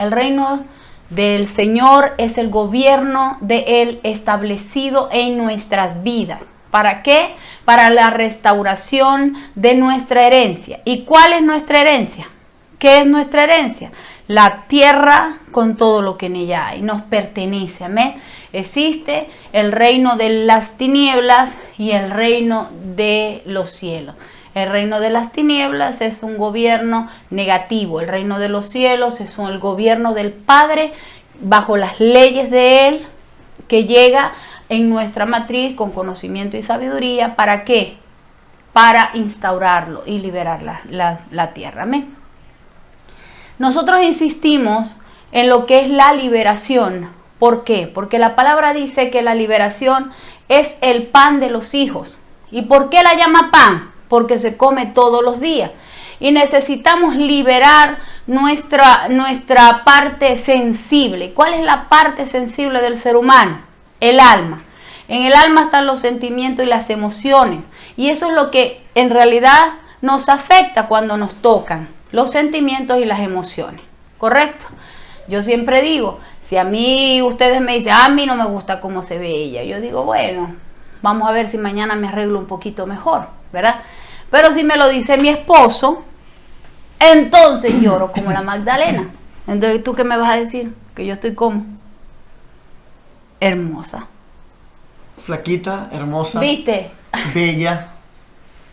El reino del Señor es el gobierno de Él establecido en nuestras vidas. ¿Para qué? Para la restauración de nuestra herencia. ¿Y cuál es nuestra herencia? ¿Qué es nuestra herencia? La tierra con todo lo que en ella hay. Nos pertenece. Amén. Existe el reino de las tinieblas y el reino de los cielos. El reino de las tinieblas es un gobierno negativo. El reino de los cielos es el gobierno del Padre bajo las leyes de Él, que llega en nuestra matriz con conocimiento y sabiduría. ¿Para qué? Para instaurarlo y liberar la tierra. Amén. Nosotros insistimos en lo que es la liberación. ¿Por qué? Porque la palabra dice que la liberación es el pan de los hijos. ¿Y por qué la llama pan? Porque se come todos los días. Y necesitamos liberar nuestra parte sensible. ¿Cuál es la parte sensible del ser humano? El alma. En el alma están los sentimientos y las emociones. Y eso es lo que en realidad nos afecta cuando nos tocan. Los sentimientos y las emociones. ¿Correcto? Yo siempre digo, si a mí ustedes me dicen, a mí no me gusta cómo se ve ella. Yo digo, bueno, vamos a ver si mañana me arreglo un poquito mejor, ¿verdad? Pero si me lo dice mi esposo, entonces lloro como la Magdalena. Entonces, ¿tú qué me vas a decir? Que yo estoy como hermosa. Flaquita, hermosa. ¿Viste? Bella.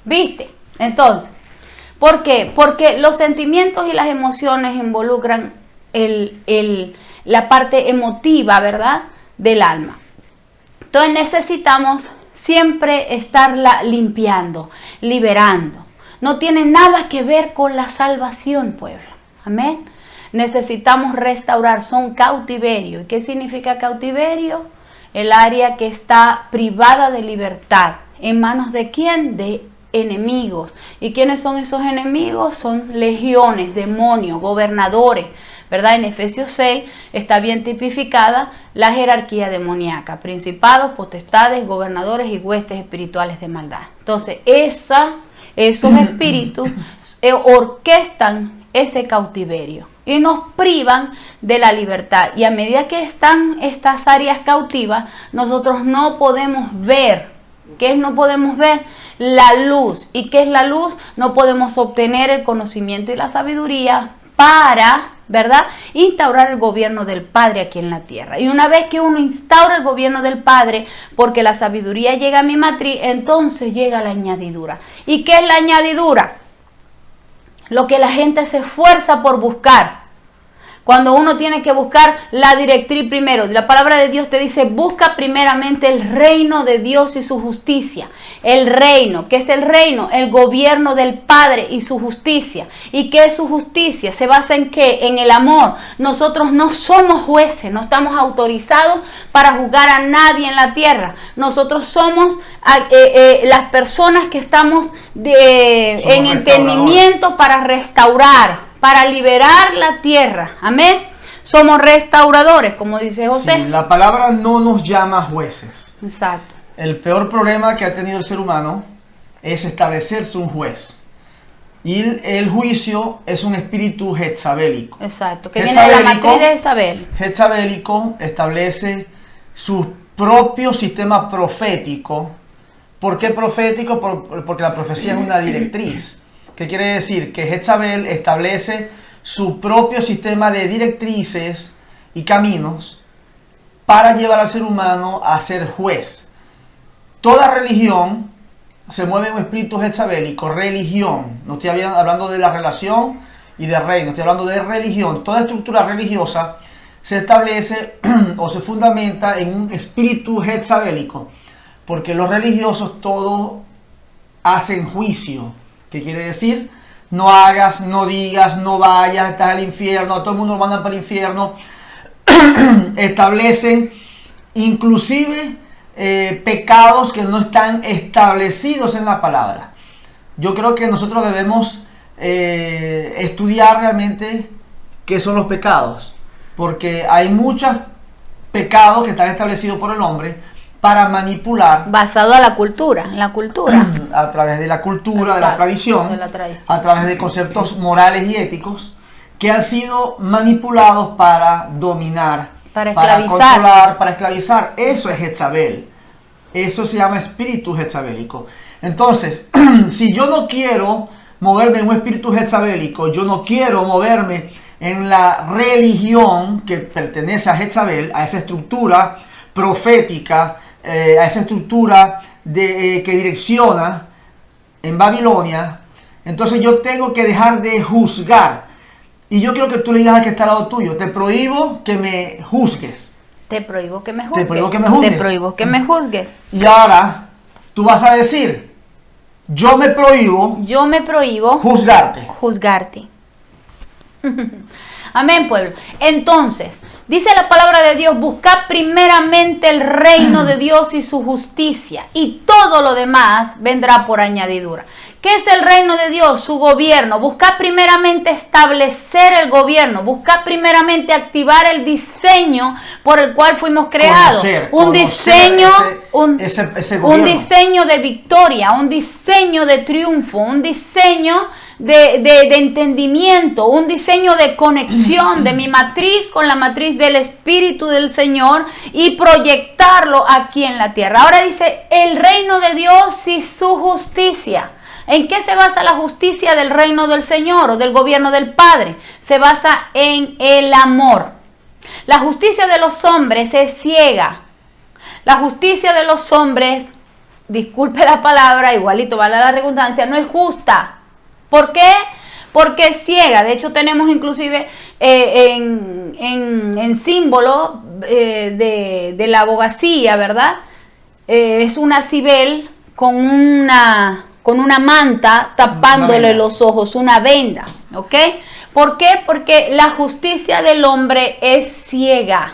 ¿Viste? Entonces, ¿por qué? Porque los sentimientos y las emociones involucran la parte emotiva, ¿verdad? Del alma. Entonces necesitamos siempre estarla limpiando, liberando. No tiene nada que ver con la salvación, pueblo. Amén. Necesitamos restaurar, son cautiverio. ¿Y qué significa cautiverio? El área que está privada de libertad. ¿En manos de quién? De enemigos. ¿Y quiénes son esos enemigos? Son legiones, demonios, gobernadores, ¿verdad? En Efesios 6 está bien tipificada la jerarquía demoníaca, principados, potestades, gobernadores y huestes espirituales de maldad. Entonces, esos espíritus orquestan ese cautiverio y nos privan de la libertad. Y a medida que están estas áreas cautivas, nosotros no podemos ver. ¿Qué no podemos ver? La luz. ¿Y qué es la luz? No podemos obtener el conocimiento y la sabiduría para, ¿verdad?, instaurar el gobierno del Padre aquí en la tierra. Y una vez que uno instaura el gobierno del Padre, porque la sabiduría llega a mi matriz, entonces llega la añadidura. ¿Y qué es la añadidura? Lo que la gente se esfuerza por buscar. Cuando uno tiene que buscar la directriz primero, la palabra de Dios te dice, busca primeramente el reino de Dios y su justicia. El reino, ¿qué es el reino? El gobierno del Padre y su justicia. ¿Y qué es su justicia? ¿Se basa en qué? En el amor. Nosotros no somos jueces, no estamos autorizados para juzgar a nadie en la tierra. Nosotros somos las personas que estamos en entendimiento para restaurar, para liberar la tierra. Amén. Somos restauradores, como dice José. Sí, la palabra no nos llama jueces. Exacto. El peor problema que ha tenido el ser humano es establecerse un juez. Y el juicio es un espíritu jezabélico. Exacto, que viene de la matriz de Jezabel. Jezabélico establece su propio sistema profético. ¿Por qué profético? Porque la profecía es una directriz. ¿Qué quiere decir? Que Jezabel establece su propio sistema de directrices y caminos para llevar al ser humano a ser juez. Toda religión se mueve en un espíritu jezabélico, religión. No estoy hablando de la relación y de reino, estoy hablando de religión. Toda estructura religiosa se establece o se fundamenta en un espíritu jezabélico, porque los religiosos todos hacen juicio. ¿Qué quiere decir? No hagas, no digas, no vayas, estás al infierno, a todo el mundo lo mandan para el infierno. Establecen inclusive pecados que no están establecidos en la palabra. Yo creo que nosotros debemos estudiar realmente qué son los pecados, porque hay muchos pecados que están establecidos por el hombre para manipular. Basado a la cultura, en la cultura. A través de la cultura, exacto, de la tradición, a través de conceptos morales y éticos que han sido manipulados para dominar, Para para esclavizar. controlar, para esclavizar. Eso es Jezabel. Eso se llama espíritu jezabélico. Entonces, si yo no quiero moverme en un espíritu jezabélico, yo no quiero moverme en la religión que pertenece a Jezabel, a esa estructura profética, a esa estructura que direcciona en Babilonia, entonces yo tengo que dejar de juzgar. Y yo quiero que tú le digas al que está al lado tuyo: te prohíbo que me juzgues. Te prohíbo que me juzgues. Te prohíbo que me juzgues. Te prohíbo que me juzgues. Y ahora tú vas a decir: yo me prohíbo Juzgarte. juzgarte. Amén, pueblo. Entonces, dice la palabra de Dios: buscad primeramente el reino de Dios y su justicia, y todo lo demás vendrá por añadidura. ¿Qué es el reino de Dios? Su gobierno. Buscad primeramente establecer el gobierno. Buscad primeramente activar el diseño por el cual fuimos creados. Un diseño de victoria, un diseño de triunfo, un diseño de entendimiento, un diseño de conexión de mi matriz con la matriz del Espíritu del Señor y proyectarlo aquí en la tierra. Ahora dice: el reino de Dios y su justicia. ¿En qué se basa la justicia del reino del Señor o del gobierno del Padre? Se basa en el amor. La justicia de los hombres es ciega. La justicia de los hombres, disculpe la palabra, igualito vale la redundancia, no es justa. ¿Por qué? Porque es ciega. De hecho, tenemos inclusive en símbolo de la abogacía, ¿verdad? Es una cibel con una manta tapándole los ojos, una venda, ¿ok? ¿Por qué? Porque la justicia del hombre es ciega.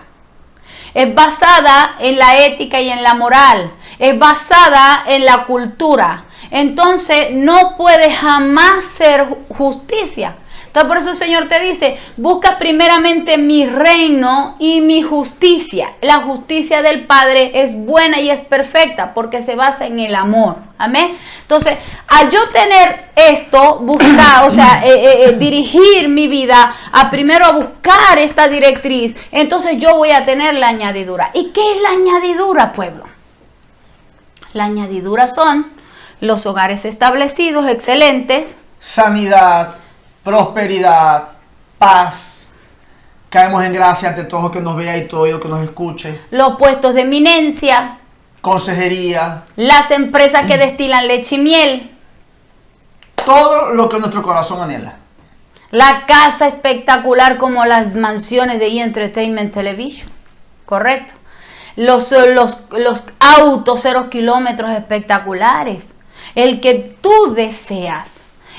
Es basada en la ética y en la moral. Es basada en la cultura. Entonces no puede jamás ser justicia. Entonces por eso el Señor te dice: busca primeramente mi reino y mi justicia. La justicia del Padre es buena y es perfecta porque se basa en el amor. Amén. Entonces, al yo tener esto, buscar, dirigir mi vida primero a buscar esta directriz, entonces yo voy a tener la añadidura. ¿Y qué es la añadidura, pueblo? La añadidura son los hogares establecidos, excelentes, sanidad, prosperidad, paz. Caemos en gracia ante todo que nos vea y todo lo que nos escuche. Los puestos de eminencia, consejería, las empresas que destilan leche y miel, todo lo que nuestro corazón anhela. La casa espectacular como las mansiones de Entertainment Television, correcto. Los autos 0 kilómetros espectaculares, el que tú deseas.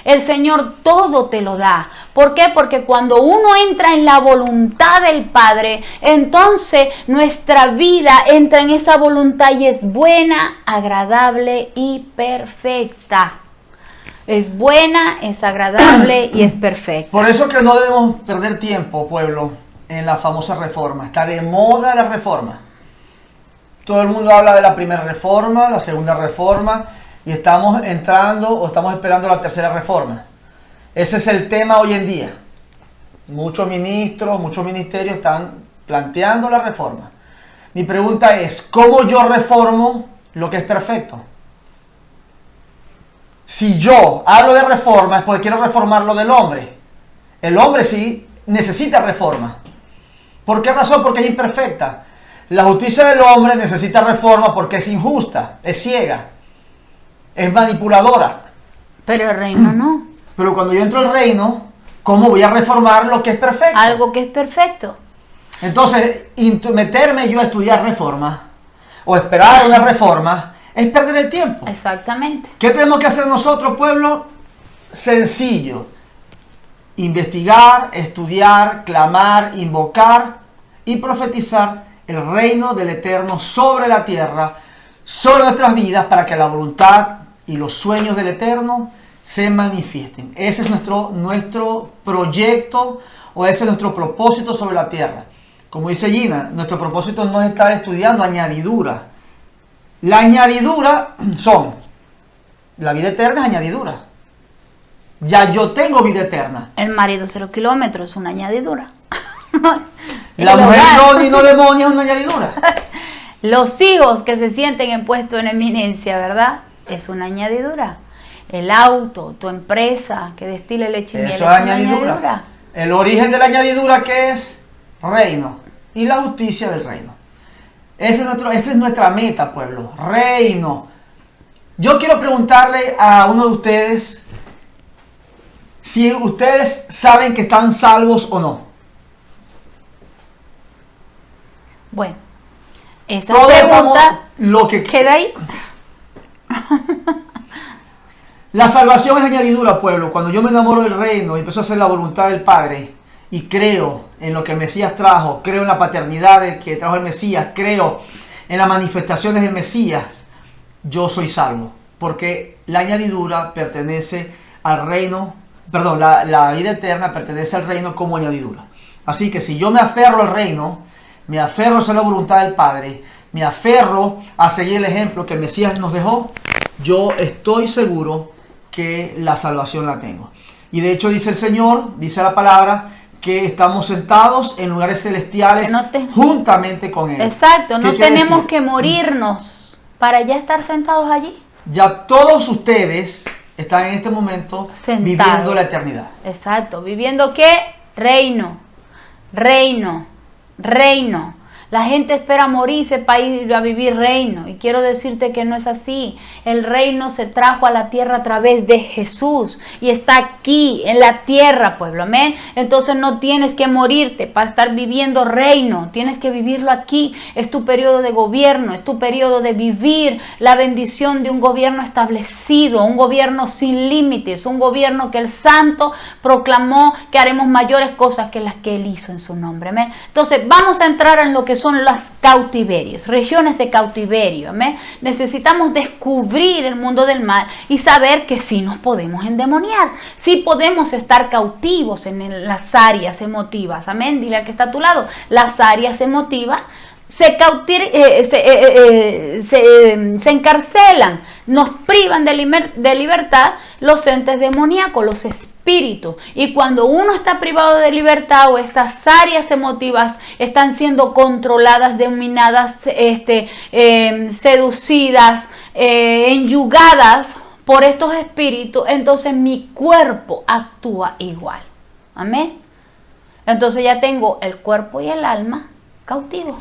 El Señor todo te lo da. ¿Por qué? Porque cuando uno entra en la voluntad del Padre, entonces nuestra vida entra en esa voluntad y es buena, agradable y perfecta. Es buena, es agradable y es perfecta. Por eso que no debemos perder tiempo, pueblo, en la famosa reforma. Está de moda la reforma. Todo el mundo habla de la primera reforma, la segunda reforma, y estamos entrando o estamos esperando la tercera reforma. Ese es el tema hoy en día. Muchos ministros, muchos ministerios están planteando la reforma. Mi pregunta es: ¿cómo yo reformo lo que es perfecto? Si yo hablo de reforma es porque quiero reformar lo del hombre. El hombre sí necesita reforma. ¿Por qué razón? Porque es imperfecta. La justicia del hombre necesita reforma porque es injusta, es ciega, es manipuladora. Pero el reino no. Pero cuando yo entro al reino, ¿cómo voy a reformar lo que es perfecto? Algo que es perfecto. Entonces, meterme yo a estudiar reforma o esperar una reforma es perder el tiempo. Exactamente. ¿Qué tenemos que hacer nosotros, pueblo? Sencillo. Investigar, estudiar, clamar, invocar y profetizar el reino del Eterno sobre la tierra, sobre nuestras vidas, para que la voluntad y los sueños del Eterno se manifiesten. Ese es nuestro proyecto, o ese es nuestro propósito sobre la tierra. Como dice Gina, nuestro propósito no es estar estudiando añadidura. La añadidura son, la vida eterna es añadidura. ya yo tengo vida eterna. El marido 0 kilómetros es una añadidura. La mujer Ronnie no demonia es una añadidura. Los hijos que se sienten en puesto en eminencia, ¿verdad? Es una añadidura. El auto, tu empresa que destile leche y miel es una añadidura. El origen de la añadidura, ¿qué es? Reino. Y la justicia del reino. Esa es nuestra meta, pueblo. Reino. Yo quiero preguntarle a uno de ustedes si ustedes saben que están salvos o no. Bueno, esa Todo pregunta lo que queda ahí. La salvación es añadidura, pueblo. Cuando yo me enamoro del reino y empiezo a hacer la voluntad del Padre y creo en lo que el Mesías trajo, creo en la paternidad que trajo el Mesías, creo en las manifestaciones del Mesías, yo soy salvo. Porque la añadidura pertenece al reino, perdón, la vida eterna pertenece al reino como añadidura. Así que si yo me aferro al reino, me aferro a hacer la voluntad del Padre, me aferro a seguir el ejemplo que el Mesías nos dejó, yo estoy seguro que la salvación la tengo. Y de hecho dice el Señor, dice la palabra, que estamos sentados en lugares celestiales juntamente con Él. Exacto, no tenemos que morirnos para ya estar sentados allí. Ya todos ustedes están en este momento viviendo la eternidad. Exacto, viviendo ¿qué? Reino, reino, reino. La gente espera morirse para ir a vivir reino. Y quiero decirte que no es así. El reino se trajo a la tierra a través de Jesús. Y está aquí, en la tierra, pueblo. Amén. Entonces no tienes que morirte para estar viviendo reino. Tienes que vivirlo aquí. Es tu periodo de gobierno. Es tu periodo de vivir la bendición de un gobierno establecido. Un gobierno sin límites. Un gobierno que el Santo proclamó que haremos mayores cosas que las que Él hizo en su nombre. Amén. Entonces vamos a entrar en lo que son los cautiverios, regiones de cautiverio. ¿Amén? Necesitamos descubrir el mundo del mal y saber que sí nos podemos endemoniar, sí podemos estar cautivos en las áreas emotivas. Amén. Dile al que está a tu lado, las áreas emotivas se encarcelan, nos privan de libertad los entes demoníacos, los espíritus. Y cuando uno está privado de libertad o estas áreas emotivas están siendo controladas, dominadas, seducidas, enyugadas por estos espíritus, entonces mi cuerpo actúa igual. Amén. Entonces ya tengo el cuerpo y el alma cautivos.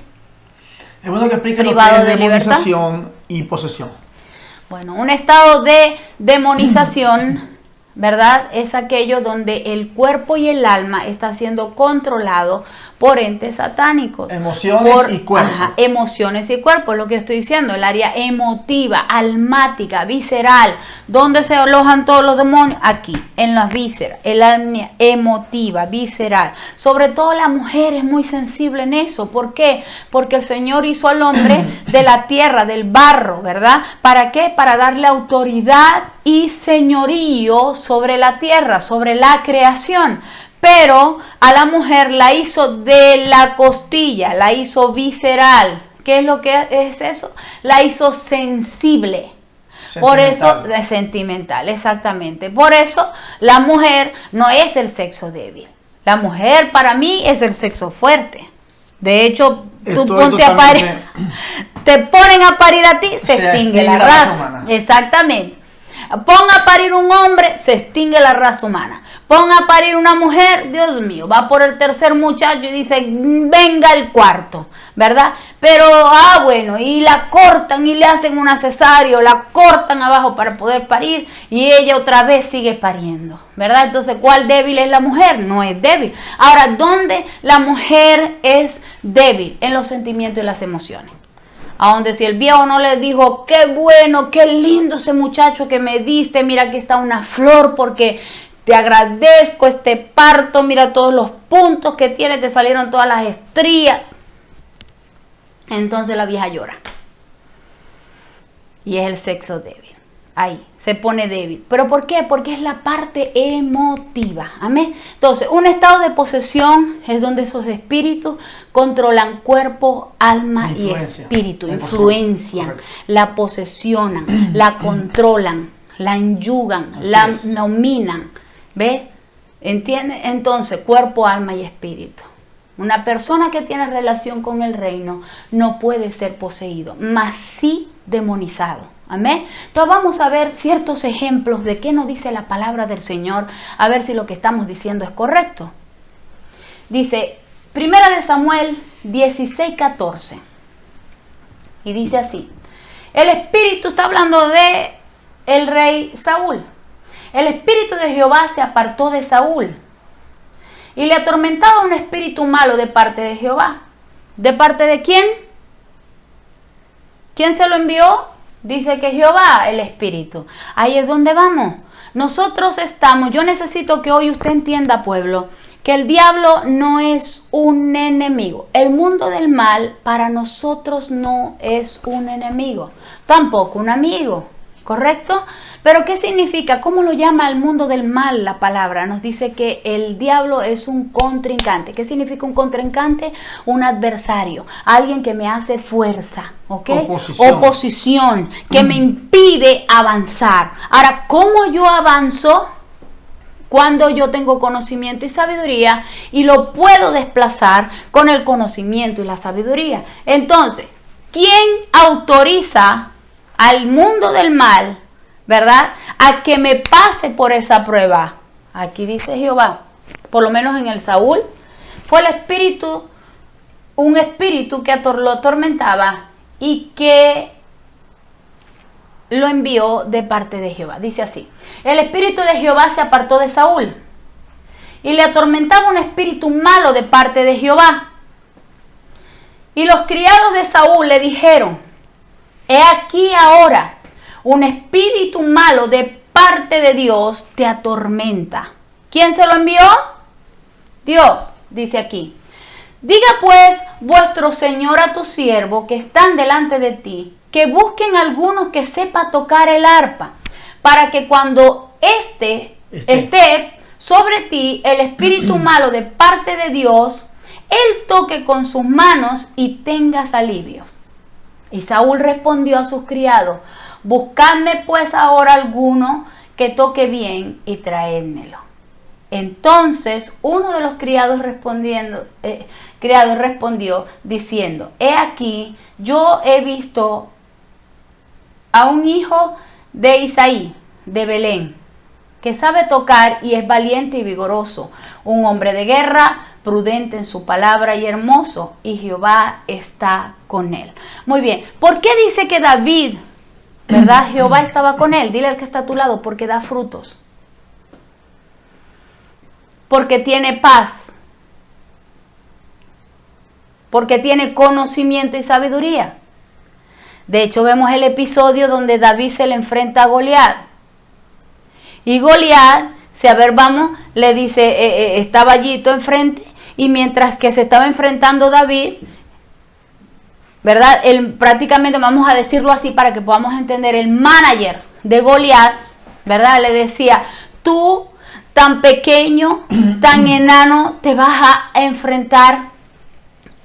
Es bueno que explique lo que es demonización y posesión. Bueno, un estado de demonización, ¿verdad? Es aquello donde el cuerpo y el alma está siendo controlado por entes satánicos. Emociones y cuerpo. Ajá, emociones y cuerpo, es lo que estoy diciendo. El área emotiva, almática, visceral. ¿Dónde se alojan todos los demonios? Aquí, en las vísceras. El área emotiva, visceral. Sobre todo la mujer es muy sensible en eso. ¿Por qué? Porque el Señor hizo al hombre de la tierra, del barro, ¿verdad? ¿Para qué? Para darle autoridad y señorío sobre la tierra, sobre la creación. Pero a la mujer la hizo de la costilla, la hizo visceral. ¿Qué es lo que es eso? La hizo sensible. Por eso es sentimental, exactamente. Por eso la mujer no es el sexo débil. La mujer para mí es el sexo fuerte. De hecho, tú ponte a parir, te ponen a parir a ti, se extingue la raza. Exactamente. Pon a parir un hombre, se extingue la raza humana. Pon a parir una mujer, Dios mío, va por el tercer muchacho y dice, venga el cuarto, ¿verdad? Pero, bueno, y la cortan y le hacen una cesárea, la cortan abajo para poder parir y ella otra vez sigue pariendo, ¿verdad? Entonces, ¿cuál débil es la mujer? No es débil. Ahora, ¿dónde la mujer es débil? En los sentimientos y las emociones. A donde si el viejo no le dijo, qué bueno, qué lindo ese muchacho que me diste, mira aquí está una flor porque te agradezco este parto, mira todos los puntos que tiene, te salieron todas las estrías. Entonces la vieja llora. Y es el sexo débil. Ahí, se pone débil. ¿Pero por qué? Porque es la parte emotiva. Amén. Entonces, un estado de posesión es donde esos espíritus controlan cuerpo, alma y espíritu. Influencian, la posesionan, la controlan, la enyugan, la dominan. ¿Ves? ¿Entiendes? Entonces, cuerpo, alma y espíritu. Una persona que tiene relación con el reino no puede ser poseído, mas sí demonizado. Amén. Entonces vamos a ver ciertos ejemplos de qué nos dice la palabra del Señor, a ver si lo que estamos diciendo es correcto. Dice, 1 Samuel 16:14. Y dice así. El espíritu está hablando de el rey Saúl. El espíritu de Jehová se apartó de Saúl y le atormentaba un espíritu malo de parte de Jehová. ¿De parte de quién? ¿Quién se lo envió? Dice que Jehová, el espíritu. Ahí es donde vamos. Nosotros estamos, yo necesito que hoy usted entienda, pueblo, que el diablo no es un enemigo. El mundo del mal para nosotros no es un enemigo, tampoco un amigo. ¿Correcto? Pero ¿qué significa? ¿Cómo lo llama el mundo del mal la palabra? Nos dice que el diablo es un contrincante. ¿Qué significa un contrincante? Un adversario, alguien que me hace fuerza, ¿ok? Oposición, que me impide avanzar. Ahora, ¿cómo yo avanzo? Cuando yo tengo conocimiento y sabiduría y lo puedo desplazar con el conocimiento y la sabiduría. Entonces, ¿quién autoriza al mundo del mal, verdad, a que me pase por esa prueba? Aquí dice Jehová, por lo menos en el Saúl, fue el espíritu, un espíritu que lo atormentaba y que lo envió de parte de Jehová. Dice así, el espíritu de Jehová se apartó de Saúl y le atormentaba un espíritu malo de parte de Jehová. Y los criados de Saúl le dijeron, he aquí ahora, un espíritu malo de parte de Dios te atormenta. ¿Quién se lo envió? Dios, dice aquí. Diga pues vuestro Señor a tu siervo que están delante de ti, que busquen algunos que sepa tocar el arpa, para que cuando esté sobre ti el espíritu malo de parte de Dios, él toque con sus manos y tengas alivio. Y Saúl respondió a sus criados, buscadme pues ahora alguno que toque bien y traédmelo. Entonces uno de los criados respondió diciendo, he aquí, yo he visto a un hijo de Isaí, de Belén, que sabe tocar y es valiente y vigoroso, un hombre de guerra, prudente en su palabra y hermoso, y Jehová está con él. Muy bien, ¿por qué dice que David, verdad, Jehová estaba con él? Dile al que está a tu lado, porque da frutos, porque tiene paz, porque tiene conocimiento y sabiduría. De hecho, vemos el episodio donde David se le enfrenta a Goliat. Y Goliat, le dice, estaba allí todo enfrente, y mientras que se estaba enfrentando David, ¿verdad? Él prácticamente, vamos a decirlo así para que podamos entender, el manager de Goliat, ¿verdad? Le decía, tú tan pequeño, tan enano, te vas a enfrentar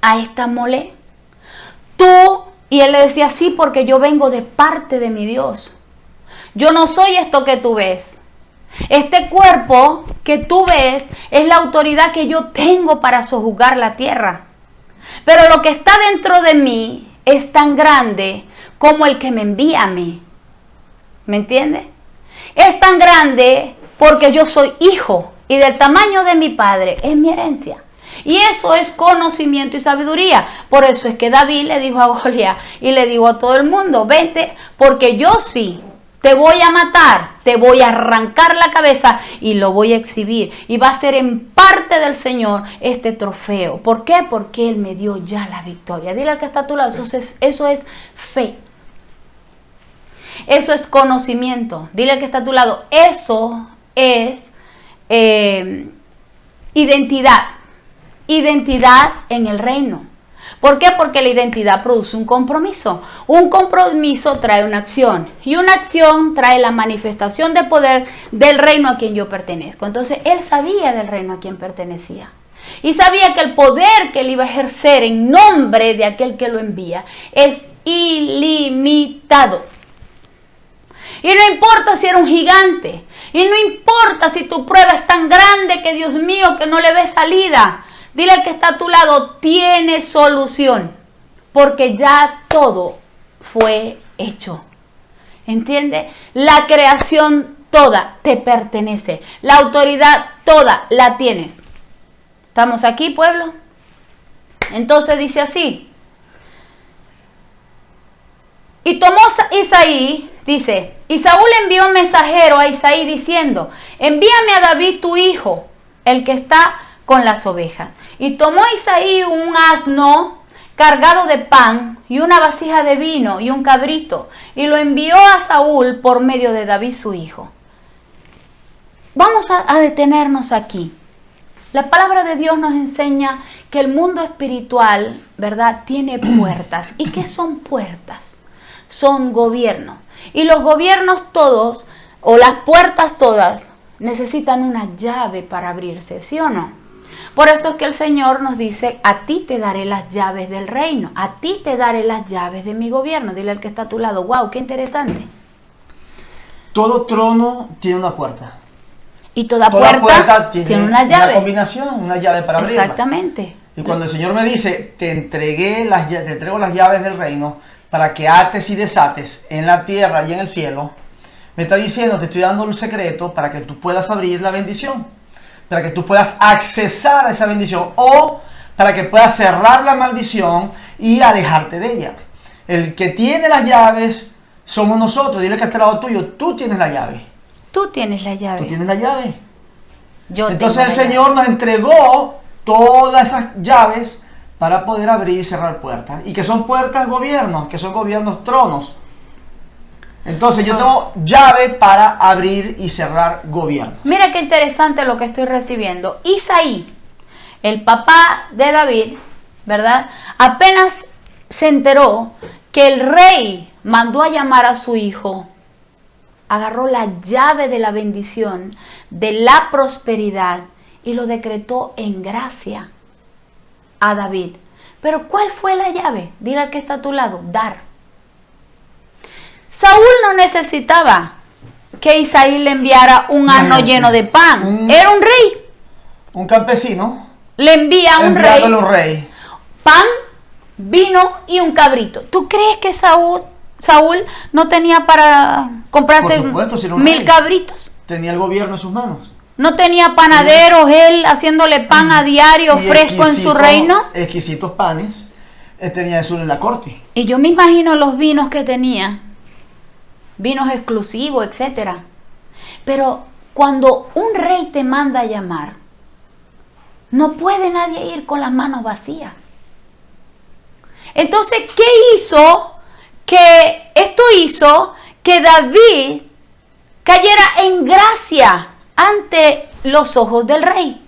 a esta mole. Y él le decía, sí, porque yo vengo de parte de mi Dios. Yo no soy esto que tú ves. Este cuerpo que tú ves es la autoridad que yo tengo para sojuzgar la tierra. Pero lo que está dentro de mí es tan grande como el que me envía a mí. ¿Me entiendes? Es tan grande porque yo soy hijo y del tamaño de mi padre es mi herencia. Y eso es conocimiento y sabiduría. Por eso es que David le dijo a Goliat y le dijo a todo el mundo, vente, porque yo sí te voy a matar, te voy a arrancar la cabeza y lo voy a exhibir. Y va a ser en parte del Señor este trofeo. ¿Por qué? Porque Él me dio ya la victoria. Dile al que está a tu lado, eso es fe. Eso es conocimiento. Dile al que está a tu lado, eso es identidad. Identidad en el reino. ¿Por qué? Porque la identidad produce un compromiso. Un compromiso trae una acción. Y una acción trae la manifestación de poder del reino a quien yo pertenezco. Entonces, él sabía del reino a quien pertenecía. Y sabía que el poder que él iba a ejercer en nombre de aquel que lo envía es ilimitado. Y no importa si era un gigante. Y no importa si tu prueba es tan grande que Dios mío, que no le ves salida. Dile al que está a tu lado, tiene solución. Porque ya todo fue hecho. ¿Entiende? La creación toda te pertenece. La autoridad toda la tienes. ¿Estamos aquí, pueblo? Entonces dice así. Y tomó Isaí, dice, y Saúl envió un mensajero a Isaí diciendo, envíame a David tu hijo, el que está con las ovejas. Y tomó Isaí un asno cargado de pan y una vasija de vino y un cabrito, y lo envió a Saúl por medio de David su hijo. Vamos a detenernos aquí. La palabra de Dios nos enseña que el mundo espiritual, ¿verdad?, tiene puertas. ¿Y qué son puertas? Son gobiernos. Y los gobiernos todos, o las puertas todas, necesitan una llave para abrirse, ¿sí o no? Por eso es que el Señor nos dice, a ti te daré las llaves del reino, a ti te daré las llaves de mi gobierno. Dile al que está a tu lado, wow, qué interesante. Todo trono tiene una puerta. Y toda puerta tiene una llave. Una combinación, una llave para abrirla. Exactamente. Y cuando el Señor me dice, te entrego las llaves del reino para que ates y desates en la tierra y en el cielo, me está diciendo, te estoy dando un secreto para que tú puedas abrir la bendición, para que tú puedas accesar a esa bendición o para que puedas cerrar la maldición y alejarte de ella. El que tiene las llaves somos nosotros. Dile que está al lado tuyo, tú tienes la llave. Tú tienes la llave. Tú tienes la llave. Entonces el Señor nos entregó todas esas llaves para poder abrir y cerrar puertas. Y que son puertas gobiernos, que son gobiernos tronos. Entonces yo tengo llave para abrir y cerrar gobiernos. Mira qué interesante lo que estoy recibiendo. Isaí, el papá de David, ¿verdad? Apenas se enteró que el rey mandó a llamar a su hijo, agarró la llave de la bendición, de la prosperidad, y lo decretó en gracia a David. Pero ¿cuál fue la llave? Dile al que está a tu lado, dar. Saúl no necesitaba que Isaí le enviara un asno lleno de pan. Era un rey. Un campesino. Le envía a un rey pan, vino y un cabrito. ¿Tú crees que Saúl no tenía para comprarse 1000 cabritos? Tenía el gobierno en sus manos. ¿No tenía panaderos él haciéndole pan a diario fresco en su reino? Exquisitos panes tenía eso en la corte. Y yo me imagino los vinos que tenía, vinos exclusivos, etcétera. Pero cuando un rey te manda a llamar, no puede nadie ir con las manos vacías. Entonces, ¿qué hizo? Esto hizo que David cayera en gracia ante los ojos del rey.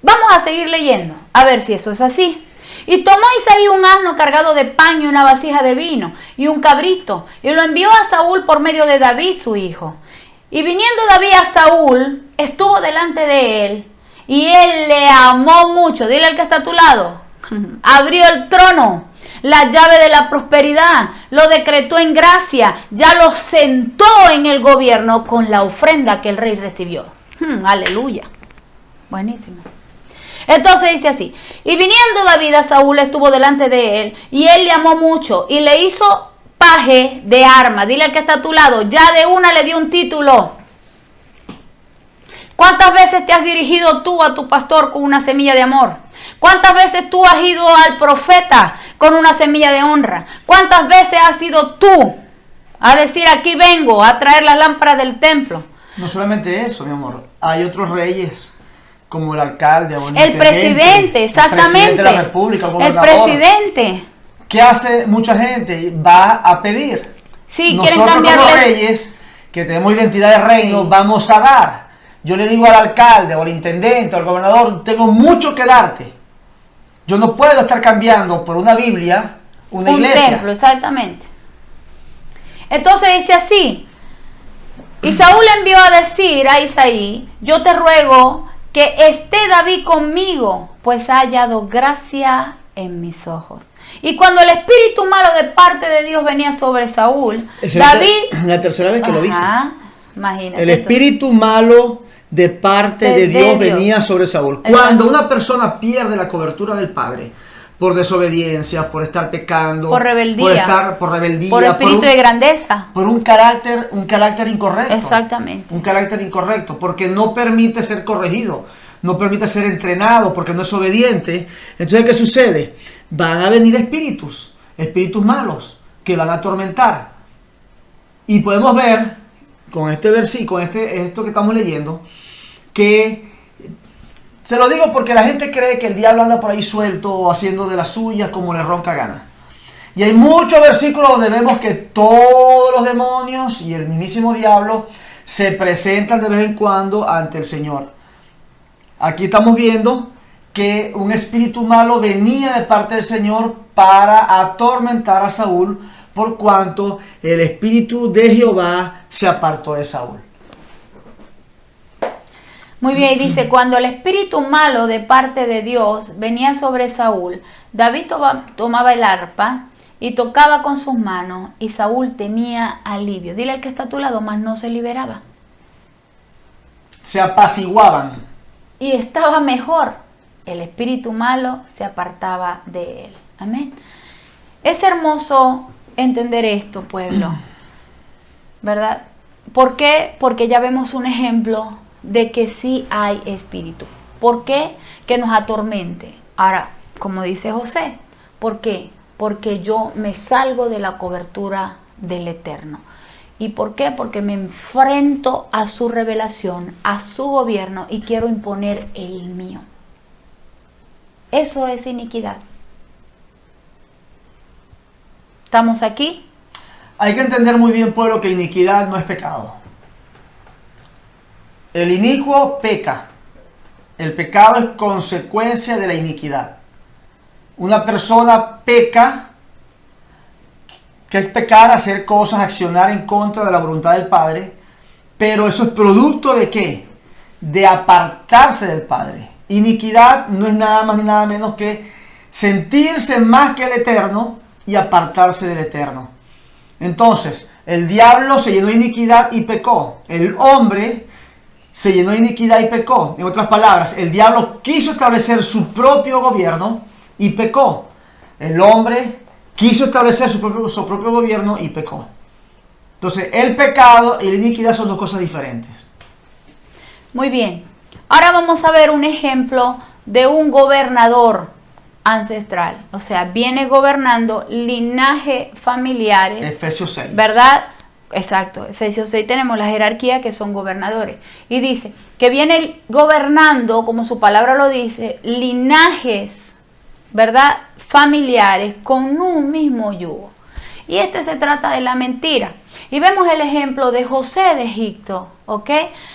Vamos a seguir leyendo, a ver si eso es así. Y tomó Isaí un asno cargado de pan y una vasija de vino y un cabrito, y lo envió a Saúl por medio de David su hijo. Y viniendo David a Saúl, estuvo delante de él, y él le amó mucho. Dile al que está a tu lado, abrió el trono, la llave de la prosperidad, lo decretó en gracia, ya lo sentó en el gobierno con la ofrenda que el rey recibió. Aleluya. Buenísimo. Entonces dice así, y viniendo David a Saúl, estuvo delante de él, y él le amó mucho, y le hizo paje de armas. Dile al que está a tu lado, ya de una le dio un título. ¿Cuántas veces te has dirigido tú a tu pastor con una semilla de amor? ¿Cuántas veces tú has ido al profeta con una semilla de honra? ¿Cuántas veces has ido tú a decir, aquí vengo a traer las lámparas del templo? No solamente eso, mi amor, hay otros reyes, como el alcalde, el presidente, exactamente, el presidente de la república, el gobernador. El presidente. ¿Qué hace mucha gente? Va a pedir. Sí, nosotros quieren cambiarle. Como reyes, que tenemos identidad de reino, sí, vamos a dar. Yo le digo al alcalde, o al intendente, o al gobernador, tengo mucho que darte. Yo no puedo estar cambiando por una Biblia, una iglesia. Un templo, exactamente. Entonces dice así, y Saúl envió a decir a Isaí, yo te ruego que esté David conmigo, pues ha hallado gracia en mis ojos. Y cuando el espíritu malo de parte de Dios venía sobre Saúl, David... La tercera vez que lo dice. Imagínate. El espíritu malo de parte de Dios venía sobre Saúl. Cuando una persona pierde la cobertura del Padre, por desobediencia, por estar pecando, por rebeldía, por espíritu de grandeza, por un carácter incorrecto. Exactamente. Un carácter incorrecto, porque no permite ser corregido, no permite ser entrenado, porque no es obediente. Entonces, ¿qué sucede? Van a venir espíritus malos, que van a atormentar. Y podemos ver, con este versículo, esto que estamos leyendo, que... Se lo digo porque la gente cree que el diablo anda por ahí suelto o haciendo de las suyas como le ronca gana. Y hay muchos versículos donde vemos que todos los demonios y el mismísimo diablo se presentan de vez en cuando ante el Señor. Aquí estamos viendo que un espíritu malo venía de parte del Señor para atormentar a Saúl, por cuanto el espíritu de Jehová se apartó de Saúl. Muy bien, y dice, cuando el espíritu malo de parte de Dios venía sobre Saúl, David tomaba el arpa y tocaba con sus manos, y Saúl tenía alivio. Dile al que está a tu lado, mas no se liberaba. Se apaciguaban. Y estaba mejor. El espíritu malo se apartaba de él. Amén. Es hermoso entender esto, pueblo. ¿Verdad? ¿Por qué? Porque ya vemos un ejemplo de que sí hay espíritu. ¿Por qué? Que nos atormente. Ahora, como dice José, ¿por qué? Porque yo me salgo de la cobertura del Eterno. ¿Y por qué? Porque me enfrento a su revelación, a su gobierno, y quiero imponer el mío. Eso es iniquidad. ¿Estamos aquí? Hay que entender muy bien, pueblo, que iniquidad no es pecado. El inicuo peca. El pecado es consecuencia de la iniquidad. Una persona peca, que es pecar, hacer cosas, accionar en contra de la voluntad del Padre, pero eso es producto ¿de qué? De apartarse del Padre. Iniquidad no es nada más ni nada menos que sentirse más que el Eterno y apartarse del Eterno. Entonces, el diablo se llenó de iniquidad y pecó. El hombre se llenó de iniquidad y pecó. En otras palabras, el diablo quiso establecer su propio gobierno y pecó. El hombre quiso establecer su propio gobierno y pecó. Entonces, el pecado y la iniquidad son dos cosas diferentes. Muy bien. Ahora vamos a ver un ejemplo de un gobernador ancestral. O sea, viene gobernando linaje familiares. Efesios 6. ¿Verdad? Exacto, Efesios 6 tenemos la jerarquía que son gobernadores. Y dice que viene gobernando, como su palabra lo dice, linajes, ¿verdad? Familiares con un mismo yugo. Y se trata de la mentira. Y vemos el ejemplo de José de Egipto, ¿ok?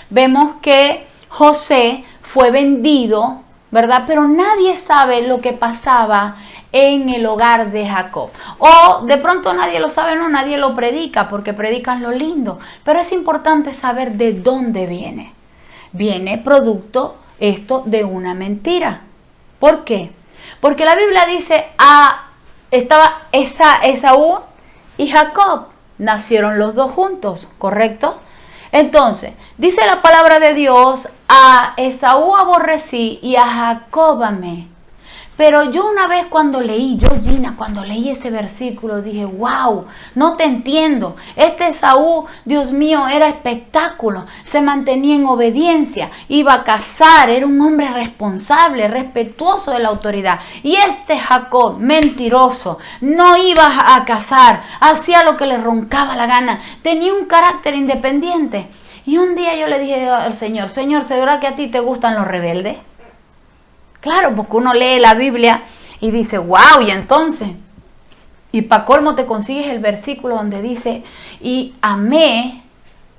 Vemos que José fue vendido, ¿verdad? Pero nadie sabe lo que pasaba en el hogar de Jacob. O de pronto nadie lo sabe, no, nadie lo predica, porque predican lo lindo. Pero es importante saber de dónde viene. Viene producto esto de una mentira. ¿Por qué? Porque la Biblia dice, estaba Esaú y Jacob, nacieron los dos juntos, ¿correcto? Entonces, dice la palabra de Dios, a Esaú aborrecí y a Jacob amé. Pero yo una vez cuando leí ese versículo, dije, wow, no te entiendo. Este Esaú, Dios mío, era espectáculo. Se mantenía en obediencia, iba a cazar, era un hombre responsable, respetuoso de la autoridad. Y este Jacob, mentiroso, no iba a cazar, hacía lo que le roncaba la gana, tenía un carácter independiente. Y un día yo le dije al Señor, ¿segura que a ti te gustan los rebeldes? Claro, porque uno lee la Biblia y dice, wow, y entonces, y para colmo te consigues el versículo donde dice, y amé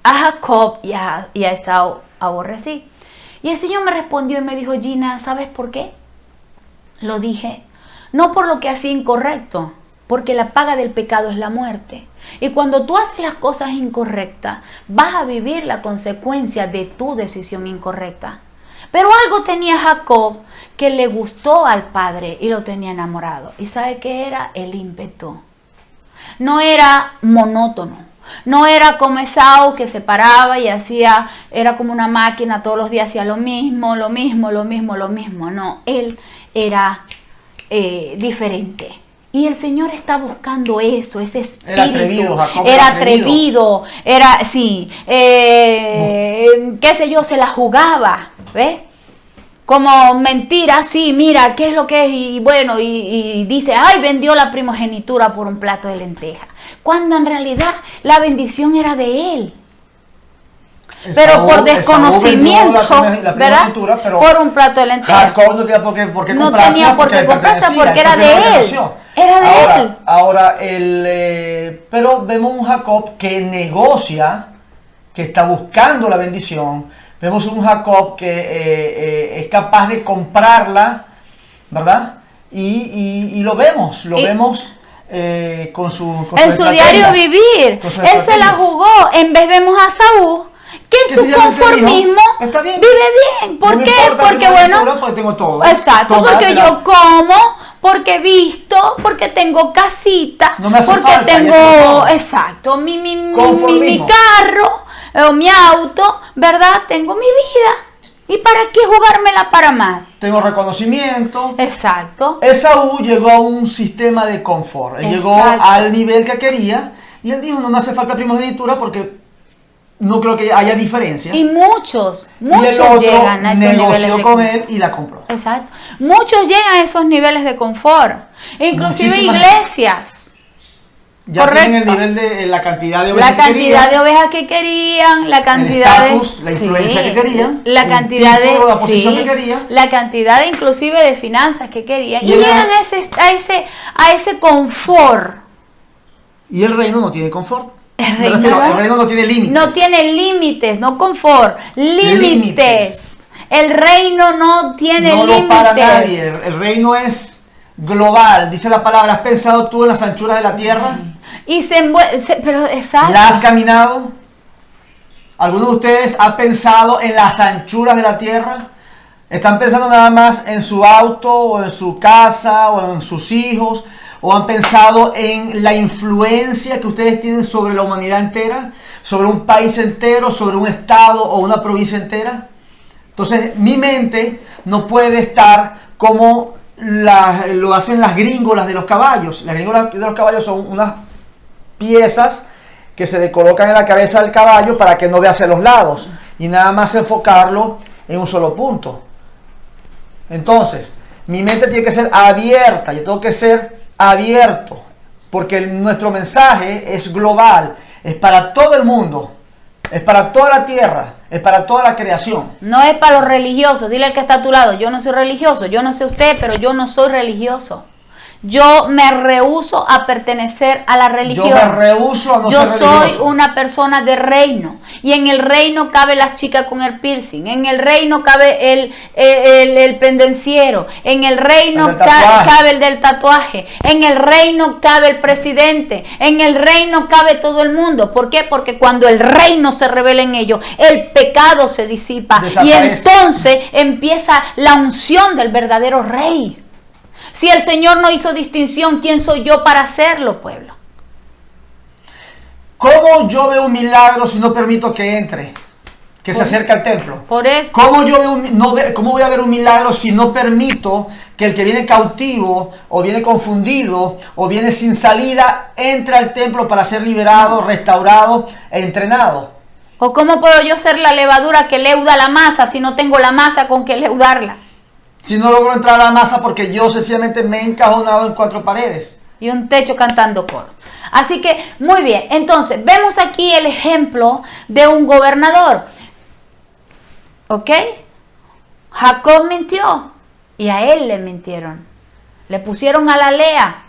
a Jacob y a Esaú aborrecí. Y el Señor me respondió y me dijo, Gina, ¿sabes por qué? Lo dije, no por lo que hacía incorrecto, porque la paga del pecado es la muerte. Y cuando tú haces las cosas incorrectas, vas a vivir la consecuencia de tu decisión incorrecta. Pero algo tenía Jacob que le gustó al padre y lo tenía enamorado. ¿Y sabe qué era? El ímpetu. No era monótono. No era como Esaú que se paraba y hacía, era como una máquina, todos los días hacía lo mismo. No, él era diferente. Y el Señor está buscando eso, ese espíritu. Era atrevido, Jacob era atrevido, qué sé yo, se la jugaba, ¿ves? Como mentira, sí, mira, ¿qué es lo que es? Y bueno, y dice, ay, vendió la primogenitura por un plato de lentejas. Cuando en realidad la bendición era de él. Pero por desconocimiento, ¿verdad? Por un plato de lentejas. Jacob no tenía por qué comprarse porque era de él. Era de él. Ahora, pero vemos un Jacob que negocia, que está buscando la bendición. Vemos un Jacob que es capaz de comprarla, ¿verdad? Y lo vemos con su en su diario vivir. Él se la jugó. En vez vemos a Saúl, que en su conformismo vive bien. ¿Por qué? Porque bueno, porque tengo todo. Exacto, porque yo como, porque visto, porque tengo casita, no me hace porque falta, tengo, exacto, mi carro, o mi auto, ¿verdad? Tengo mi vida. ¿Y para qué jugármela para más? Tengo reconocimiento. Exacto. Esaú llegó a un sistema de confort. Él llegó al nivel que quería y él dijo, no me hace falta primogenitura porque no creo que haya diferencia. Y muchos y el otro llegan a esos niveles negoció con él y la compró. Exacto. Muchos llegan a esos niveles de confort. Inclusive iglesias. Ya tienen el nivel de la cantidad de ovejas que querían. La cantidad de ovejas que querían, la cantidad el estatus, la influencia que querían, la cantidad título, la posición que querían, la cantidad inclusive de finanzas que querían. Y llegan a ese confort. Y el reino no tiene confort. El reino no tiene límites. No tiene límites, no confort, límites. El reino no tiene límites. No lo para nadie. El reino es global. Dice la palabra, ¿has pensado tú en las anchuras de la tierra? Y pero exacto. ¿La has caminado? ¿Alguno de ustedes ha pensado en las anchuras de la tierra? ¿Están pensando nada más en su auto o en su casa o en sus hijos? ¿O han pensado en la influencia que ustedes tienen sobre la humanidad entera? ¿Sobre un país entero? ¿Sobre un estado o una provincia entera? Entonces, mi mente no puede estar como lo hacen las gringolas de los caballos. Las gringolas de los caballos son unas piezas que se le colocan en la cabeza del caballo para que no vea hacia los lados y nada más enfocarlo en un solo punto. Entonces, mi mente tiene que ser abierta, yo tengo que ser abierto, porque nuestro mensaje es global, es para todo el mundo, es para toda la tierra, es para toda la creación. No es para los religiosos. Dile al que está a tu lado, yo no soy religioso, yo no sé usted, pero yo no soy religioso. Yo me rehúso a pertenecer a la religión. Yo me rehúso a no ser religioso. Yo soy una persona de reino. Y en el reino cabe las chicas con el piercing. En el reino cabe el pendenciero. En el reino cabe el del tatuaje. En el reino cabe el presidente. En el reino cabe todo el mundo. ¿Por qué? Porque cuando el reino se revela en ellos, el pecado se disipa. Desaparece. Y entonces empieza la unción del verdadero rey. Si el Señor no hizo distinción, ¿quién soy yo para hacerlo, pueblo? ¿Cómo yo veo un milagro si no permito que entre? Que se acerque al templo. Por eso. ¿Cómo voy a ver un milagro si no permito que el que viene cautivo, o viene confundido, o viene sin salida, entre al templo para ser liberado, restaurado e entrenado? ¿O cómo puedo yo ser la levadura que leuda la masa si no tengo la masa con que leudarla? Si no logro entrar a la masa porque yo sencillamente me he encajonado en cuatro paredes. Y un techo cantando coro. Así que, muy bien. Entonces, vemos aquí el ejemplo de un gobernador. ¿Ok? Jacob mintió. Y a él le mintieron. Le pusieron a la Lea.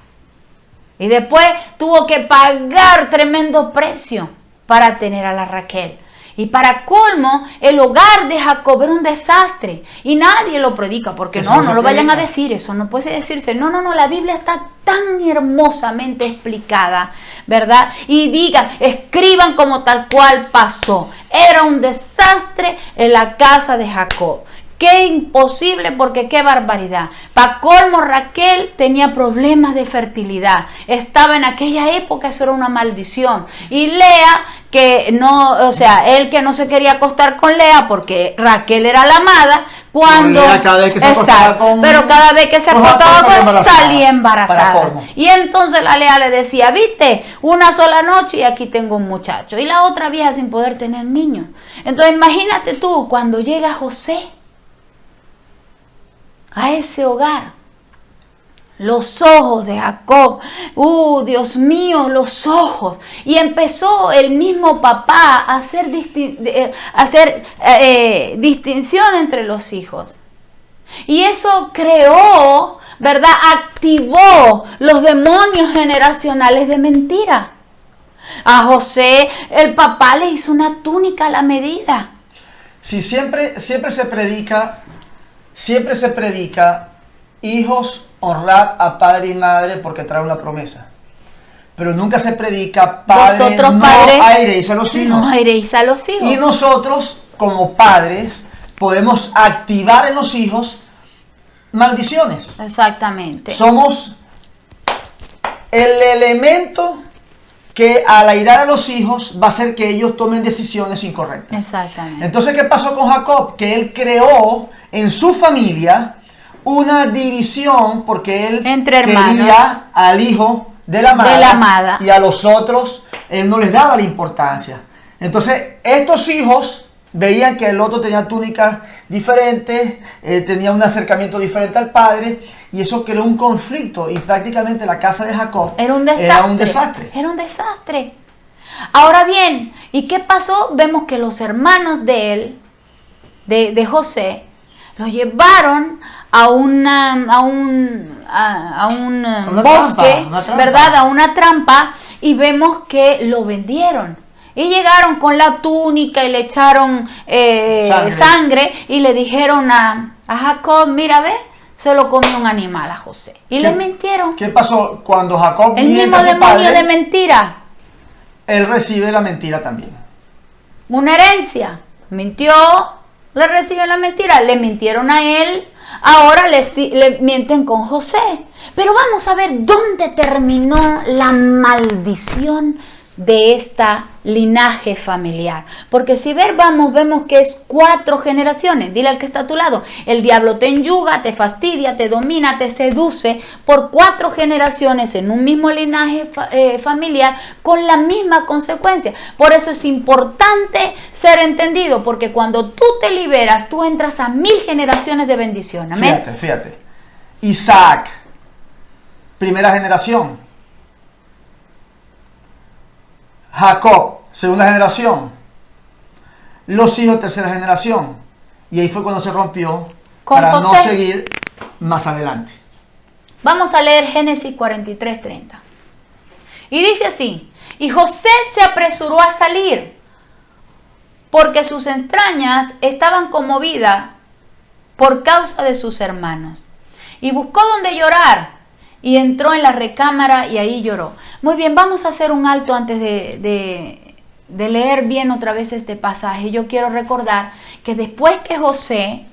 Y después tuvo que pagar tremendo precio para tener a la Raquel. Y para colmo, el hogar de Jacob era un desastre. Y nadie lo predica, porque no lo vayan a decir, eso no puede decirse. No, la Biblia está tan hermosamente explicada, ¿verdad? Y digan, escriban como tal cual pasó. Era un desastre en la casa de Jacob. Qué imposible, porque qué barbaridad. Para colmo, Raquel tenía problemas de fertilidad. Estaba en aquella época, eso era una maldición. Y Lea, que no, o sea, él que no se quería acostar con Lea porque Raquel era la amada, cuando... Pero cada vez que se acostaba con... pero cada vez que se acostaba con él, salía embarazada. Para Y entonces la Lea le decía, viste, una sola noche y aquí tengo un muchacho. Y la otra vieja sin poder tener niños. Entonces imagínate tú, cuando llega José a ese hogar, los ojos de Jacob, Dios mío, los ojos, y empezó el mismo papá a hacer, distinción entre los hijos, y eso creó, ¿verdad? Activó los demonios generacionales de mentira. A José el papá le hizo una túnica a la medida. Sí, siempre se predica, hijos, honrad a padre y madre porque trae una promesa. Pero nunca se predica, padre, no airéis a los hijos. No airéis a los hijos. Y nosotros, como padres, podemos activar en los hijos maldiciones. Exactamente. Somos el elemento que al airar a los hijos va a hacer que ellos tomen decisiones incorrectas. Exactamente. Entonces, ¿qué pasó con Jacob? Que él creó en su familia una división porque él entre quería al hijo de la amada, y a los otros él no les daba la importancia. Entonces, estos hijos veían que el otro tenía túnicas diferentes, tenía un acercamiento diferente al padre, y eso creó un conflicto, y prácticamente la casa de Jacob era un desastre. Era un desastre. Ahora bien, ¿y qué pasó? Vemos que los hermanos de él, de José, lo llevaron a un bosque, ¿verdad? A una trampa, y vemos que lo vendieron. Y llegaron con la túnica y le echaron sangre y le dijeron a Jacob, mira, ve, se lo comió un animal a José. Y le mintieron. ¿Qué pasó cuando Jacob el mismo demonio de mentira? Él recibe la mentira también. Una herencia. Mintió, le recibe la mentira. Le mintieron a él, ahora le mienten con José. Pero vamos a ver dónde terminó la maldición de esta linaje familiar, porque si vemos que es 4 generaciones. Dile al que está a tu lado, el diablo te enyuga, te fastidia, te domina, te seduce por 4 generaciones en un mismo linaje familiar, con la misma consecuencia. Por eso es importante ser entendido, porque cuando tú te liberas, tú entras a 1000 generaciones de bendición. Amén. Fíjate, Isaac, primera generación. Jacob, segunda generación. Los hijos, tercera generación. Y ahí fue cuando se rompió para José. No seguir más adelante. Vamos a leer Génesis 43:30. Y dice así: y José se apresuró a salir, porque sus entrañas estaban conmovidas por causa de sus hermanos. Y buscó donde llorar, y entró en la recámara y ahí lloró. Muy bien, vamos a hacer un alto antes de leer bien otra vez este pasaje. Yo quiero recordar que después que José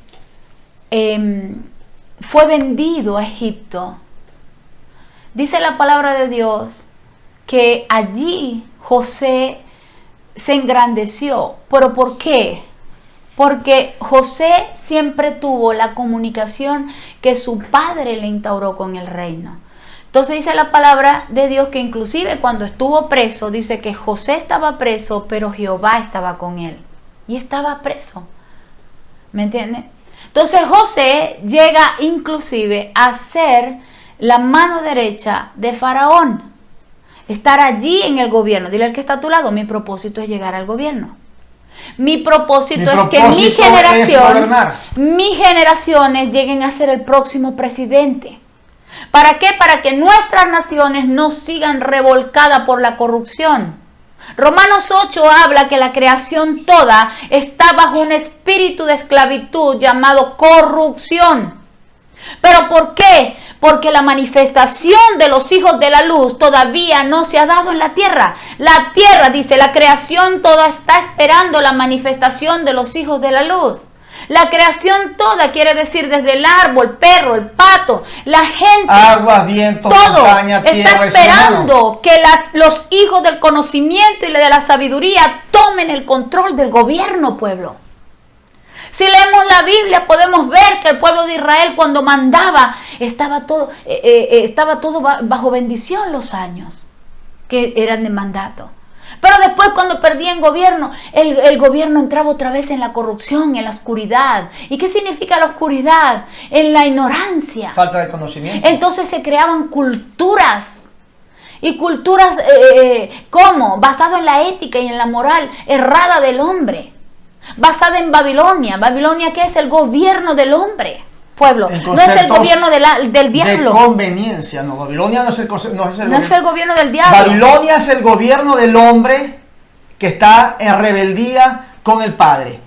fue vendido a Egipto, dice la palabra de Dios que allí José se engrandeció. ¿Pero por qué? Porque José siempre tuvo la comunicación que su padre le instauró con el reino. Entonces dice la palabra de Dios que inclusive cuando estuvo preso, dice que José estaba preso, pero Jehová estaba con él. Y estaba preso. ¿Me entienden? Entonces José llega inclusive a ser la mano derecha de Faraón. Estar allí en el gobierno. Dile al que está a tu lado, mi propósito es llegar al gobierno. Mi propósito es que mis generaciones lleguen a ser el próximo presidente. ¿Para qué? Para que nuestras naciones no sigan revolcadas por la corrupción. Romanos 8 habla que la creación toda está bajo un espíritu de esclavitud llamado corrupción. ¿Pero por qué? Porque la manifestación de los hijos de la luz todavía no se ha dado en la tierra. La tierra, dice, la creación toda está esperando la manifestación de los hijos de la luz. La creación toda, quiere decir desde el árbol, perro, el pato, la gente, aguas, viento, todo montaña, tierra, está esperando que los hijos del conocimiento y de la sabiduría tomen el control del gobierno, pueblo. Si leemos la Biblia podemos ver que el pueblo de Israel cuando mandaba estaba todo bajo bendición los años que eran de mandato. Pero después cuando perdían gobierno, el gobierno entraba otra vez en la corrupción, en la oscuridad. ¿Y qué significa la oscuridad? En la ignorancia. Falta de conocimiento. Entonces se creaban culturas. Y culturas, ¿cómo? Basado en la ética y en la moral errada del hombre. Basada en Babilonia. ¿Babilonia qué es? El gobierno del hombre. Pueblo, no es el gobierno del diablo. De conveniencia, no. Babilonia no es el gobierno del diablo. Babilonia es el gobierno del hombre que está en rebeldía con el Padre.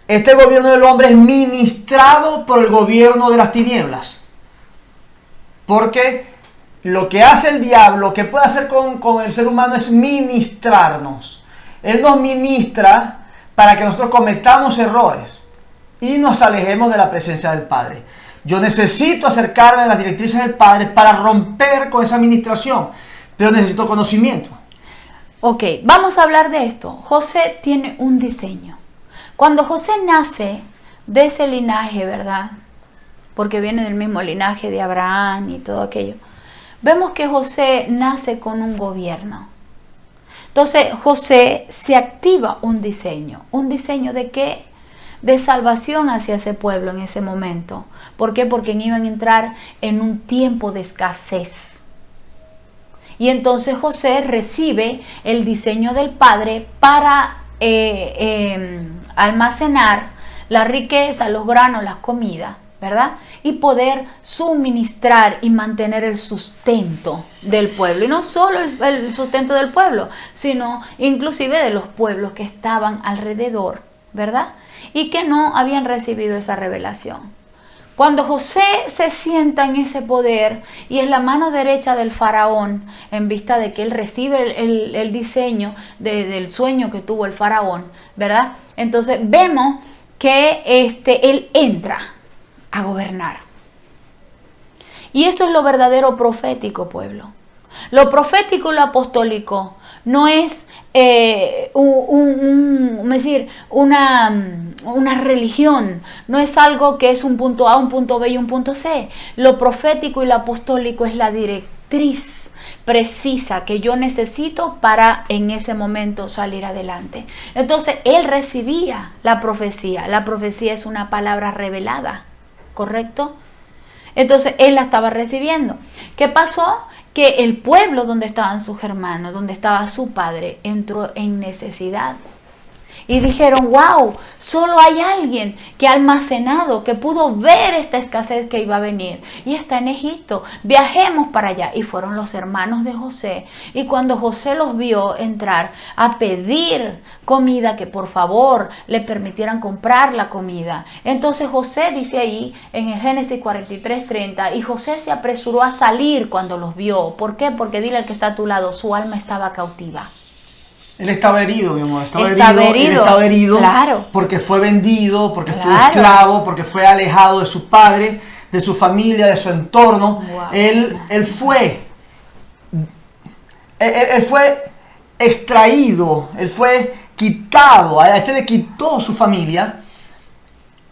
Este gobierno del hombre es ministrado por el gobierno de las tinieblas. Porque lo que hace el diablo, que puede hacer con el ser humano, es ministrarnos. Él nos ministra para que nosotros cometamos errores y nos alejemos de la presencia del Padre. Yo necesito acercarme a las directrices del Padre para romper con esa administración, pero necesito conocimiento. Ok, vamos a hablar de esto. José tiene un diseño. Cuando José nace de ese linaje, ¿verdad? Porque viene del mismo linaje de Abraham y todo aquello. Vemos que José nace con un gobierno. Entonces José se activa un diseño. ¿Un diseño de qué? De salvación hacia ese pueblo en ese momento. ¿Por qué? Porque iban a entrar en un tiempo de escasez. Y entonces José recibe el diseño del Padre para almacenar la riqueza, los granos, las comidas, ¿verdad? Y poder suministrar y mantener el sustento del pueblo. Y no solo el sustento del pueblo, sino inclusive de los pueblos que estaban alrededor, ¿verdad? Y que no habían recibido esa revelación. Cuando José se sienta en ese poder y es la mano derecha del faraón, en vista de que él recibe el diseño del sueño que tuvo el faraón, ¿verdad? Entonces vemos que él entra a gobernar. Y eso es lo verdadero profético, pueblo. Lo profético y lo apostólico no es una religión, no es algo que es un punto A, un punto B y un punto C. Lo profético y lo apostólico es la directriz precisa que yo necesito para en ese momento salir adelante. Entonces él recibía la profecía. La profecía es una palabra revelada, ¿correcto? Entonces él la estaba recibiendo. ¿Qué pasó? Que el pueblo donde estaban sus hermanos, donde estaba su padre, entró en necesidad. Y dijeron, wow, solo hay alguien que ha almacenado, que pudo ver esta escasez que iba a venir. Y está en Egipto, viajemos para allá. Y fueron los hermanos de José. Y cuando José los vio entrar a pedir comida, que por favor le permitieran comprar la comida. Entonces José dice ahí en el Génesis 43:30, y José se apresuró a salir cuando los vio. ¿Por qué? Porque dile al que está a tu lado, su alma estaba cautiva. Él estaba herido, mi amor. Él estaba herido, claro. Porque fue vendido, porque claro. Estuvo esclavo, porque fue alejado de su padre, de su familia, de su entorno. Wow. Él fue extraído, él fue quitado, a él se le quitó su familia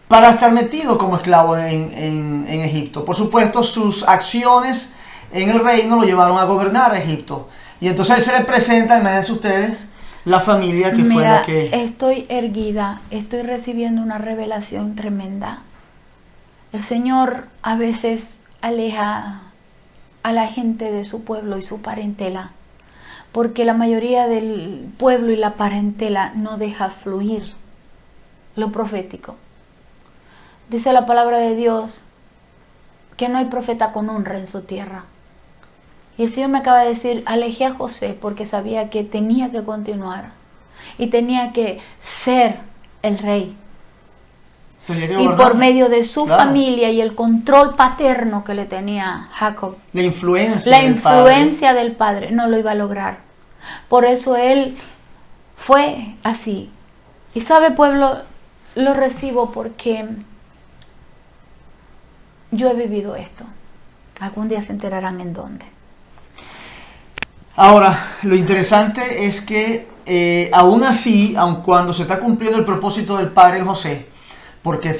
para estar metido como esclavo en Egipto. Por supuesto, sus acciones en el reino lo llevaron a gobernar a Egipto. Y entonces él se le presenta, imagínense ustedes, la familia que fue la que... Estoy erguida, estoy recibiendo una revelación tremenda. El Señor a veces aleja a la gente de su pueblo y su parentela, porque la mayoría del pueblo y la parentela no deja fluir lo profético. Dice la palabra de Dios que no hay profeta con honra en su tierra. Y el Señor me acaba de decir, alejé a José porque sabía que tenía que continuar y tenía que ser el rey. Y por medio de su familia y el control paterno que le tenía Jacob, la influencia del padre no lo iba a lograr. Por eso él fue así. Y sabe, pueblo, lo recibo porque yo he vivido esto. Algún día se enterarán en dónde. Ahora, lo interesante es que aún así, aun cuando se está cumpliendo el propósito del padre en José, porque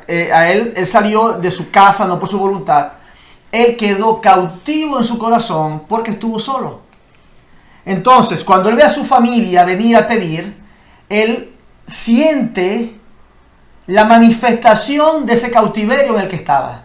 él salió de su casa no por su voluntad, él quedó cautivo en su corazón porque estuvo solo. Entonces, cuando él ve a su familia venir a pedir, él siente la manifestación de ese cautiverio en el que estaba.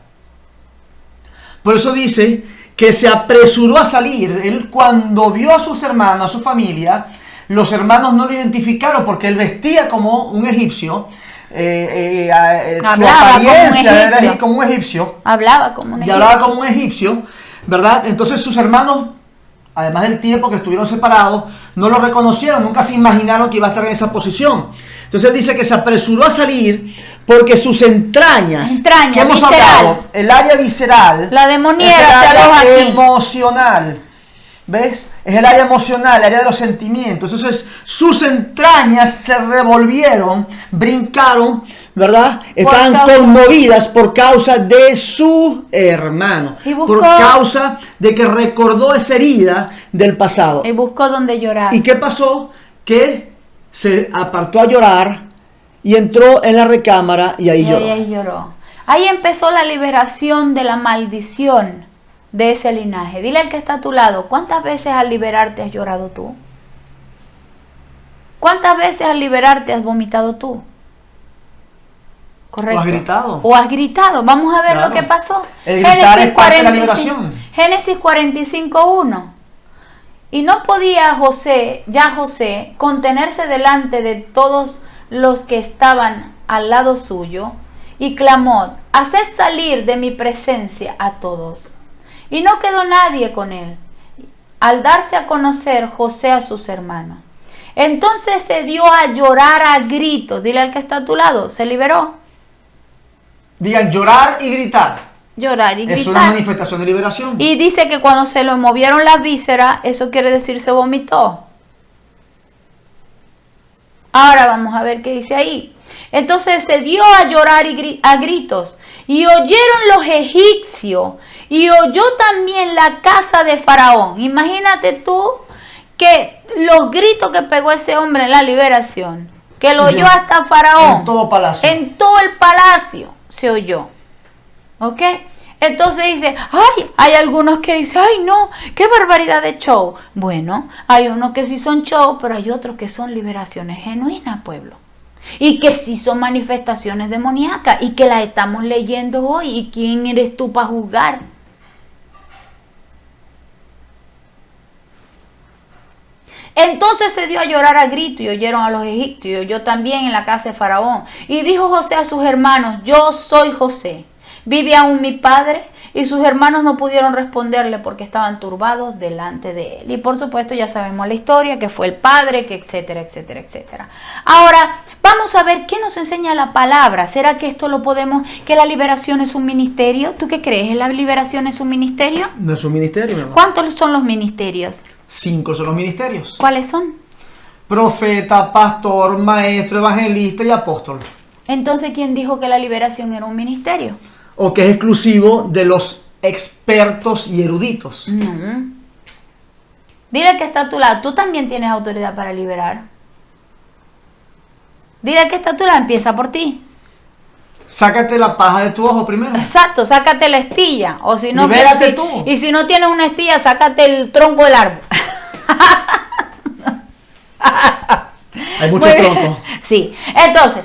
Por eso dice que se apresuró a salir. Él, cuando vio a sus hermanos, a su familia, los hermanos no lo identificaron porque él vestía como un egipcio. Su apariencia era como un egipcio. Hablaba como un egipcio. Y hablaba como un egipcio, ¿verdad? Entonces sus hermanos, además del tiempo que estuvieron separados, no lo reconocieron, nunca se imaginaron que iba a estar en esa posición. Entonces él dice que se apresuró a salir porque sus entrañas, que hemos hablado, el área visceral, la demoniera, es el área aquí. emocional. ¿Ves? Es el área emocional, el área de los sentimientos. Entonces sus entrañas se revolvieron, brincaron, ¿verdad? Estaban conmovidas por causa de su hermano. Por causa de que recordó esa herida del pasado. Y buscó donde llorar. ¿Y qué pasó? Que se apartó a llorar y entró en la recámara y ahí lloró. Ahí lloró. Ahí empezó la liberación de la maldición de ese linaje. Dile al que está a tu lado, ¿cuántas veces al liberarte has llorado tú? ¿Cuántas veces al liberarte has vomitado tú? Correcto. ¿O has gritado? O has gritado. Vamos a ver lo que pasó. El gritar es parte de la liberación. Génesis 45:1. Y no podía José, contenerse delante de todos los que estaban al lado suyo, y clamó: haced salir de mi presencia a todos. Y no quedó nadie con él, al darse a conocer José a sus hermanos. Entonces se dio a llorar a gritos. Dile al que está a tu lado, se liberó. Digan llorar y gritar. Llorar y gritar. Es una manifestación de liberación. Y dice que cuando se lo movieron las vísceras, eso quiere decir se vomitó. Ahora vamos a ver qué dice ahí. Entonces se dio a llorar a gritos, y oyeron los egipcios, y oyó también la casa de Faraón. Imagínate tú que los gritos que pegó ese hombre en la liberación, que lo oyó hasta Faraón. En todo palacio. En todo el palacio se oyó. ¿Ok? Entonces dice, ay, hay algunos que dicen, ay no, qué barbaridad de show. Bueno, hay unos que sí son show, pero hay otros que son liberaciones genuinas, pueblo. Y que sí son manifestaciones demoníacas y que las estamos leyendo hoy. ¿Y quién eres tú para juzgar? Entonces se dio a llorar a grito, y oyeron a los egipcios, y oyó también en la casa de Faraón. Y dijo José a sus hermanos: yo soy José, ¿vive aún mi padre? Y sus hermanos no pudieron responderle porque estaban turbados delante de él. Y por supuesto ya sabemos la historia, que fue el padre, que etcétera, etcétera, etcétera. Ahora vamos a ver qué nos enseña la palabra. ¿Será que esto lo podemos, que la liberación es un ministerio? ¿Tú qué crees? ¿La liberación es un ministerio? No es un ministerio, mi amor. ¿Cuántos son los ministerios? 5 son los ministerios. ¿Cuáles son? Profeta, pastor, maestro, evangelista y apóstol. Entonces, ¿quién dijo que la liberación era un ministerio? O que es exclusivo de los expertos y eruditos. No. Dile al que está a tu lado, tú también tienes autoridad para liberar. Dile al que está a tu lado, empieza por ti. Sácate la paja de tu ojo primero. Exacto, sácate la estilla. O si no, libérate tú. Y si no tienes una estilla, sácate el tronco del árbol. Hay muchos troncos. Sí. Entonces,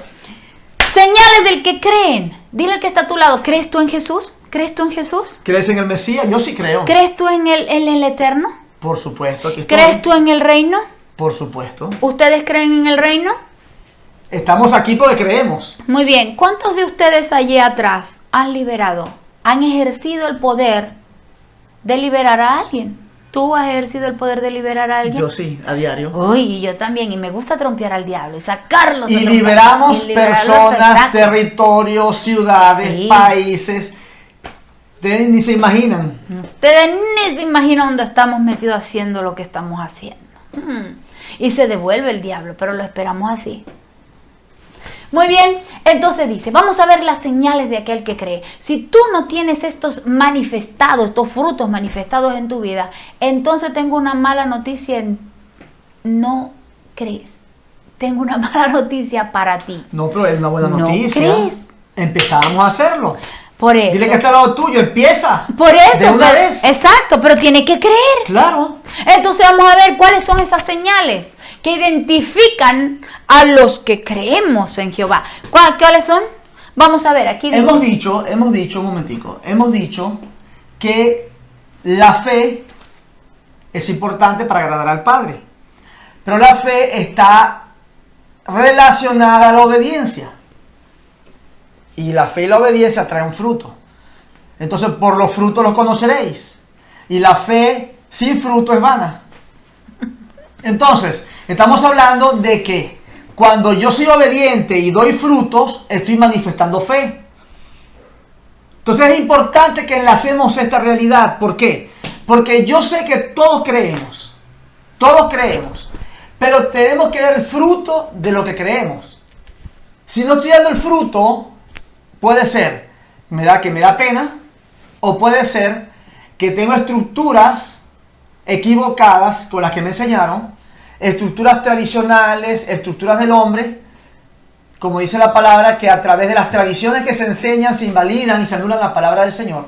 señales del que creen. Dile al que está a tu lado, ¿crees tú en Jesús? ¿Crees tú en Jesús? ¿Crees en el Mesías? Yo sí creo. ¿Crees tú en el Eterno? Por supuesto, aquí estoy. ¿Crees tú en el reino? Por supuesto. ¿Ustedes creen en el reino? Estamos aquí porque creemos. Muy bien. ¿Cuántos de ustedes allí atrás han liberado, han ejercido el poder de liberar a alguien? ¿Tú has ejercido el poder de liberar a alguien? Yo sí, a diario. Uy, yo también. Y me gusta trompear al diablo y sacarlo. Y liberamos personas, territorios, ciudades, países. Ustedes ni se imaginan. Ustedes ni se imaginan dónde estamos metidos haciendo lo que estamos haciendo. Y se devuelve el diablo, pero lo esperamos así. Muy bien, entonces dice, vamos a ver las señales de aquel que cree. Si tú no tienes estos manifestados, estos frutos manifestados en tu vida, entonces tengo una mala noticia, no crees. Tengo una mala noticia para ti. No, pero es una buena No noticia. crees. Empezamos a hacerlo. Por eso. Dile que está al lado tuyo, empieza. Por eso. De una vez. Exacto, pero tiene que creer. Claro. Entonces vamos a ver cuáles son esas señales que identifican a los que creemos en Jehová. ¿Cuáles son? Vamos a ver, aquí dice. Hemos dicho, un momentico, hemos dicho que la fe es importante para agradar al Padre. Pero la fe está relacionada a la obediencia. Y la fe y la obediencia traen fruto. Entonces, por los frutos los conoceréis. Y la fe sin fruto es vana. Entonces, estamos hablando de que cuando yo soy obediente y doy frutos, estoy manifestando fe. Entonces es importante que enlacemos esta realidad. ¿Por qué? Porque yo sé que todos creemos, pero tenemos que dar el fruto de lo que creemos. Si no estoy dando el fruto, puede ser que me da pena, o puede ser que tengo estructuras equivocadas con las que me enseñaron, estructuras tradicionales, estructuras del hombre, como dice la palabra, que a través de las tradiciones que se enseñan se invalidan y se anulan la palabra del Señor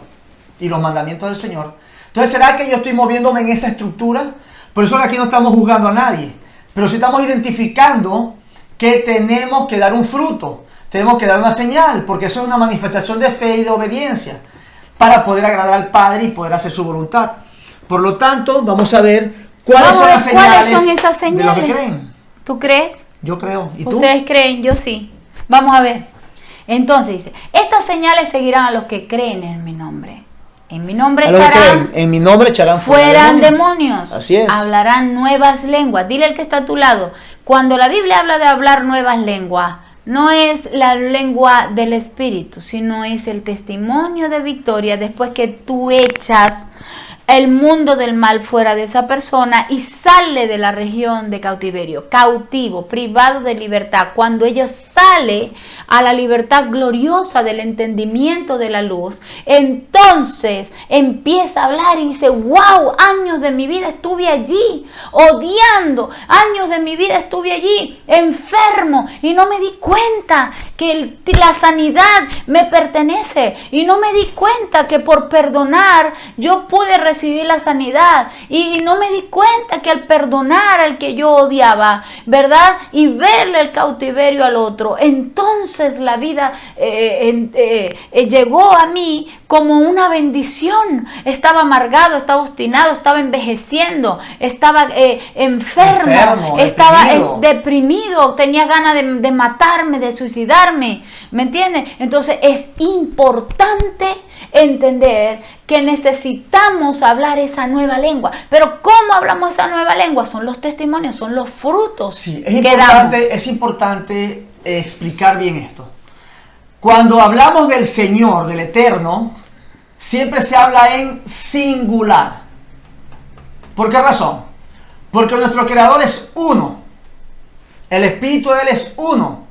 y los mandamientos del Señor. Entonces, ¿será que yo estoy moviéndome en esa estructura? Por eso aquí no estamos juzgando a nadie, pero sí estamos identificando que tenemos que dar un fruto, tenemos que dar una señal, porque eso es una manifestación de fe y de obediencia para poder agradar al Padre y poder hacer su voluntad. Por lo tanto, vamos a ver cuáles son las esas señales de lo que creen. ¿Tú crees? Yo creo. ¿Y tú? ¿Ustedes creen? Yo sí. Vamos a ver. Entonces dice, estas señales seguirán a los que creen en mi nombre. En mi nombre echarán fuera demonios. Así es. Hablarán nuevas lenguas. Dile al que está a tu lado. Cuando la Biblia habla de hablar nuevas lenguas, no es la lengua del Espíritu, sino es el testimonio de victoria después que tú echas el mundo del mal fuera de esa persona y sale de la región de cautiverio, cautivo, privado de libertad. Cuando ella sale a la libertad gloriosa del entendimiento de la luz, entonces empieza a hablar y dice, wow, años de mi vida estuve allí, odiando, años de mi vida estuve allí, enfermo, y no me di cuenta que la sanidad me pertenece, y no me di cuenta que por perdonar yo pude recibir la sanidad, y no me di cuenta que al perdonar al que yo odiaba, ¿verdad? Y verle el cautiverio al otro, entonces la vida llegó a mí como una bendición. Estaba amargado, estaba obstinado, estaba envejeciendo, estaba enfermo, estaba deprimido, tenía ganas de matarme, de suicidarme, ¿me entiendes? Entonces es importante entender que necesitamos hablar esa nueva lengua. Pero ¿cómo hablamos esa nueva lengua? Son los testimonios, son los frutos. Sí, es importante explicar bien esto. Cuando hablamos del Señor, del Eterno, siempre se habla en singular. ¿Por qué razón? Porque nuestro Creador es uno. El Espíritu de Él es uno.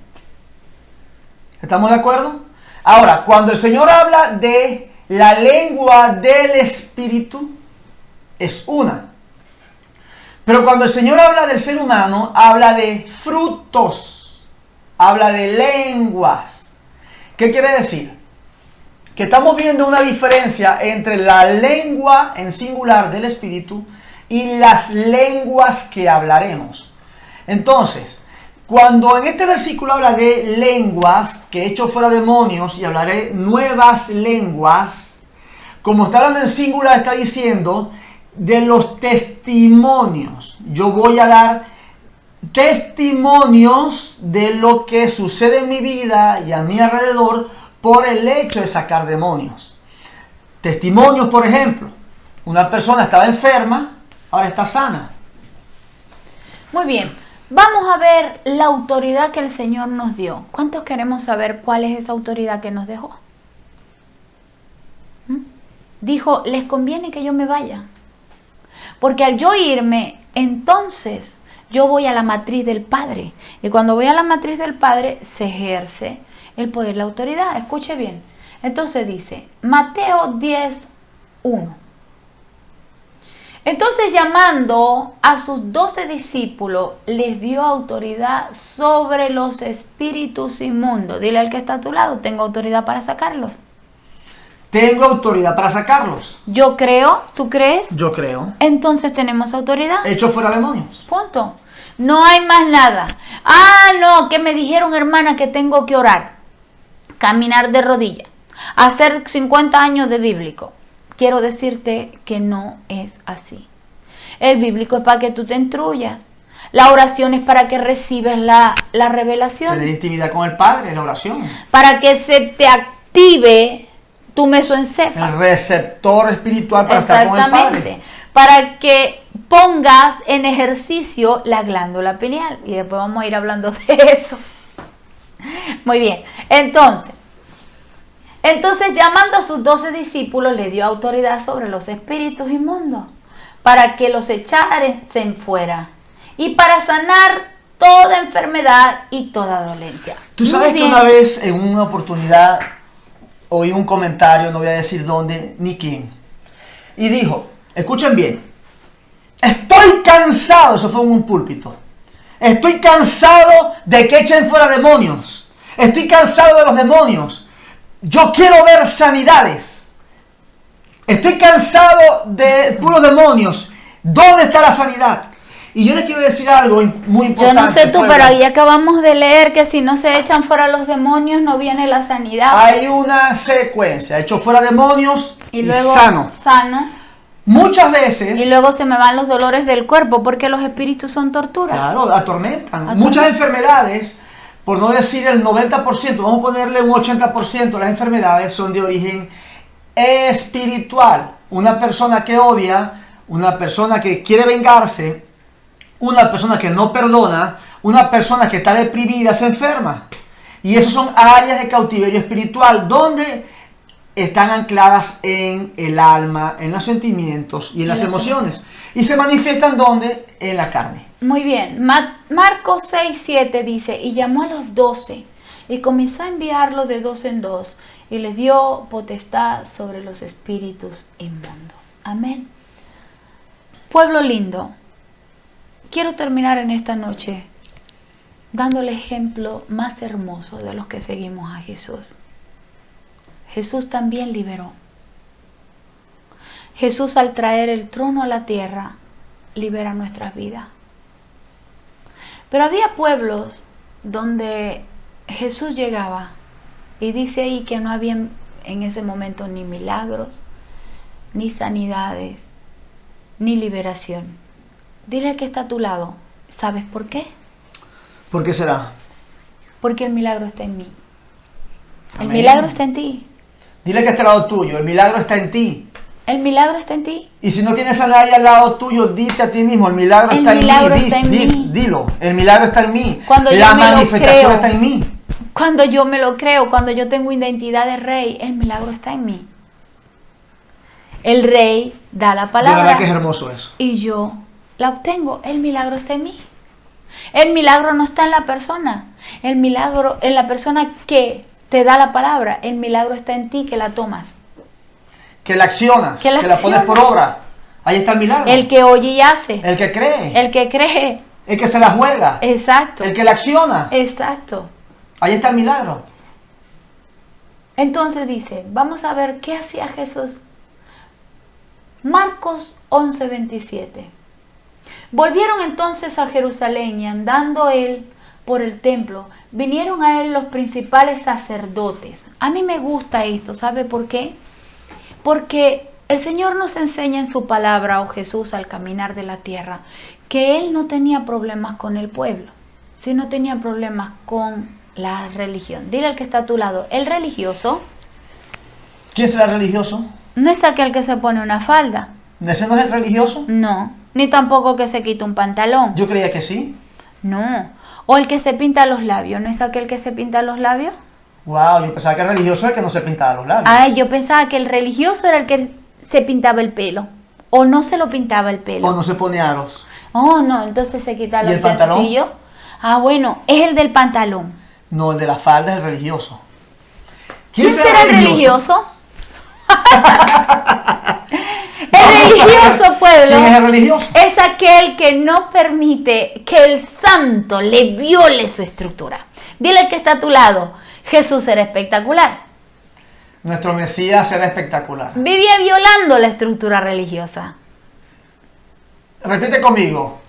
¿Estamos de acuerdo? Ahora, cuando el Señor habla de la lengua del Espíritu, es una. Pero cuando el Señor habla del ser humano, habla de frutos, habla de lenguas. ¿Qué quiere decir? Que estamos viendo una diferencia entre la lengua en singular del Espíritu y las lenguas que hablaremos. Entonces, cuando en este versículo habla de lenguas, que he hecho fuera demonios y hablaré nuevas lenguas, como está hablando en singular, está diciendo de los testimonios. Yo voy a dar testimonios de lo que sucede en mi vida y a mi alrededor por el hecho de sacar demonios. Testimonios, por ejemplo, una persona estaba enferma, ahora está sana. Muy bien. Vamos a ver la autoridad que el Señor nos dio. ¿Cuántos queremos saber cuál es esa autoridad que nos dejó? Dijo, les conviene que yo me vaya. Porque al yo irme, entonces yo voy a la matriz del Padre. Y cuando voy a la matriz del Padre, se ejerce el poder, la autoridad. Escuche bien. Entonces dice, Mateo 10:1. Entonces, llamando a sus 12 discípulos, les dio autoridad sobre los espíritus inmundos. Dile al que está a tu lado, tengo autoridad para sacarlos. Tengo autoridad para sacarlos. Yo creo, ¿tú crees? Yo creo. Entonces tenemos autoridad. Hecho fuera demonios. Punto. No hay más nada. Ah, no, que me dijeron, hermana, que tengo que orar, caminar de rodillas, hacer 50 años de bíblico. Quiero decirte que no es así. El bíblico es para que tú te instruyas. La oración es para que recibas la revelación. Tener intimidad con el Padre, la oración. Para que se te active tu mesoencéfalo. El receptor espiritual para estar con el Padre. Exactamente. Para que pongas en ejercicio la glándula pineal. Y después vamos a ir hablando de eso. Muy bien. Entonces, llamando a sus 12 discípulos, le dio autoridad sobre los espíritus inmundos, para que los echaren fuera, y para sanar toda enfermedad y toda dolencia. Tú sabes que una vez, en una oportunidad, oí un comentario, no voy a decir dónde ni quién, y dijo, escuchen bien, estoy cansado, eso fue en un púlpito, estoy cansado de que echen fuera demonios, estoy cansado de los demonios. Yo quiero ver sanidades. Estoy cansado de puros demonios. ¿Dónde está la sanidad? Y yo les quiero decir algo muy importante. Yo no sé tú, pero ahí acabamos de leer que si no se echan fuera los demonios no viene la sanidad. Hay una secuencia. Hecho fuera demonios y luego sano. Muchas veces. Y luego se me van los dolores del cuerpo porque los espíritus son tortura. Claro, atormentan. Muchas enfermedades, por no decir el 90%, vamos a ponerle un 80%, las enfermedades son de origen espiritual. Una persona que odia, una persona que quiere vengarse, una persona que no perdona, una persona que está deprimida, se enferma. Y esas son áreas de cautiverio espiritual donde están ancladas en el alma, en los sentimientos y en las emociones. Y se manifiestan ¿dónde? En la carne. Muy bien. Marcos 6:7 dice, y llamó a los 12 y comenzó a enviarlos de 2 en 2 y les dio potestad sobre los espíritus inmundos. Amén. Pueblo lindo, quiero terminar en esta noche dando el ejemplo más hermoso de los que seguimos a Jesús. Jesús también liberó. Jesús, al traer el trono a la tierra, libera nuestras vidas. Pero había pueblos donde Jesús llegaba y dice ahí que no había en ese momento ni milagros, ni sanidades, ni liberación. Dile al que está a tu lado, ¿sabes por qué? ¿Por qué será? Porque el milagro está en mí. Amén. El milagro está en ti. Dile que está al lado tuyo, el milagro está en ti. El milagro está en ti. Y si no tienes a nadie al lado tuyo, dite a ti mismo, el milagro está en mí. Dilo, el milagro está en mí. La manifestación está en mí. Cuando yo me lo creo, cuando yo tengo identidad de rey, el milagro está en mí. El rey da la palabra. De verdad que es hermoso eso. Y yo la obtengo. El milagro está en mí. El milagro no está en la persona. El milagro en la persona que te da la palabra. El milagro está en ti que la tomas. Que la accionas, que la pones por obra. Ahí está el milagro. El que oye y hace. El que cree. El que cree. El que se la juega. Exacto. El que la acciona. Exacto. Ahí está el milagro. Entonces dice, vamos a ver qué hacía Jesús. Marcos 11:27. Volvieron entonces a Jerusalén y andando él por el templo, vinieron a él los principales sacerdotes. A mí me gusta esto, ¿sabe por qué? Porque el Señor nos enseña en su palabra, o Jesús al caminar de la tierra, que Él no tenía problemas con el pueblo, sino tenía problemas con la religión. Dile al que está a tu lado, el religioso. ¿Quién será religioso? No es aquel que se pone una falda. ¿Ese no es el religioso? No, ni tampoco que se quita un pantalón. Yo creía que sí. No. O el que se pinta los labios, ¿no es aquel que se pinta los labios? Wow, yo pensaba que el religioso era el que no se pintaba los labios. Ay, yo pensaba que el religioso era el que se pintaba el pelo. O no se lo pintaba el pelo. O no se pone aros. Oh, no, entonces se quita ¿Y lo el pantalón? sencillo. Ah, bueno, es el del pantalón. No, el de la falda es el religioso. ¿Quién será el religioso? El religioso, pueblo, ¿Quién es el religioso? es aquel que no permite que el santo le viole su estructura. Dile al que está a tu lado, Jesús era espectacular. Nuestro Mesías era espectacular. Vivía violando la estructura religiosa. Repite conmigo.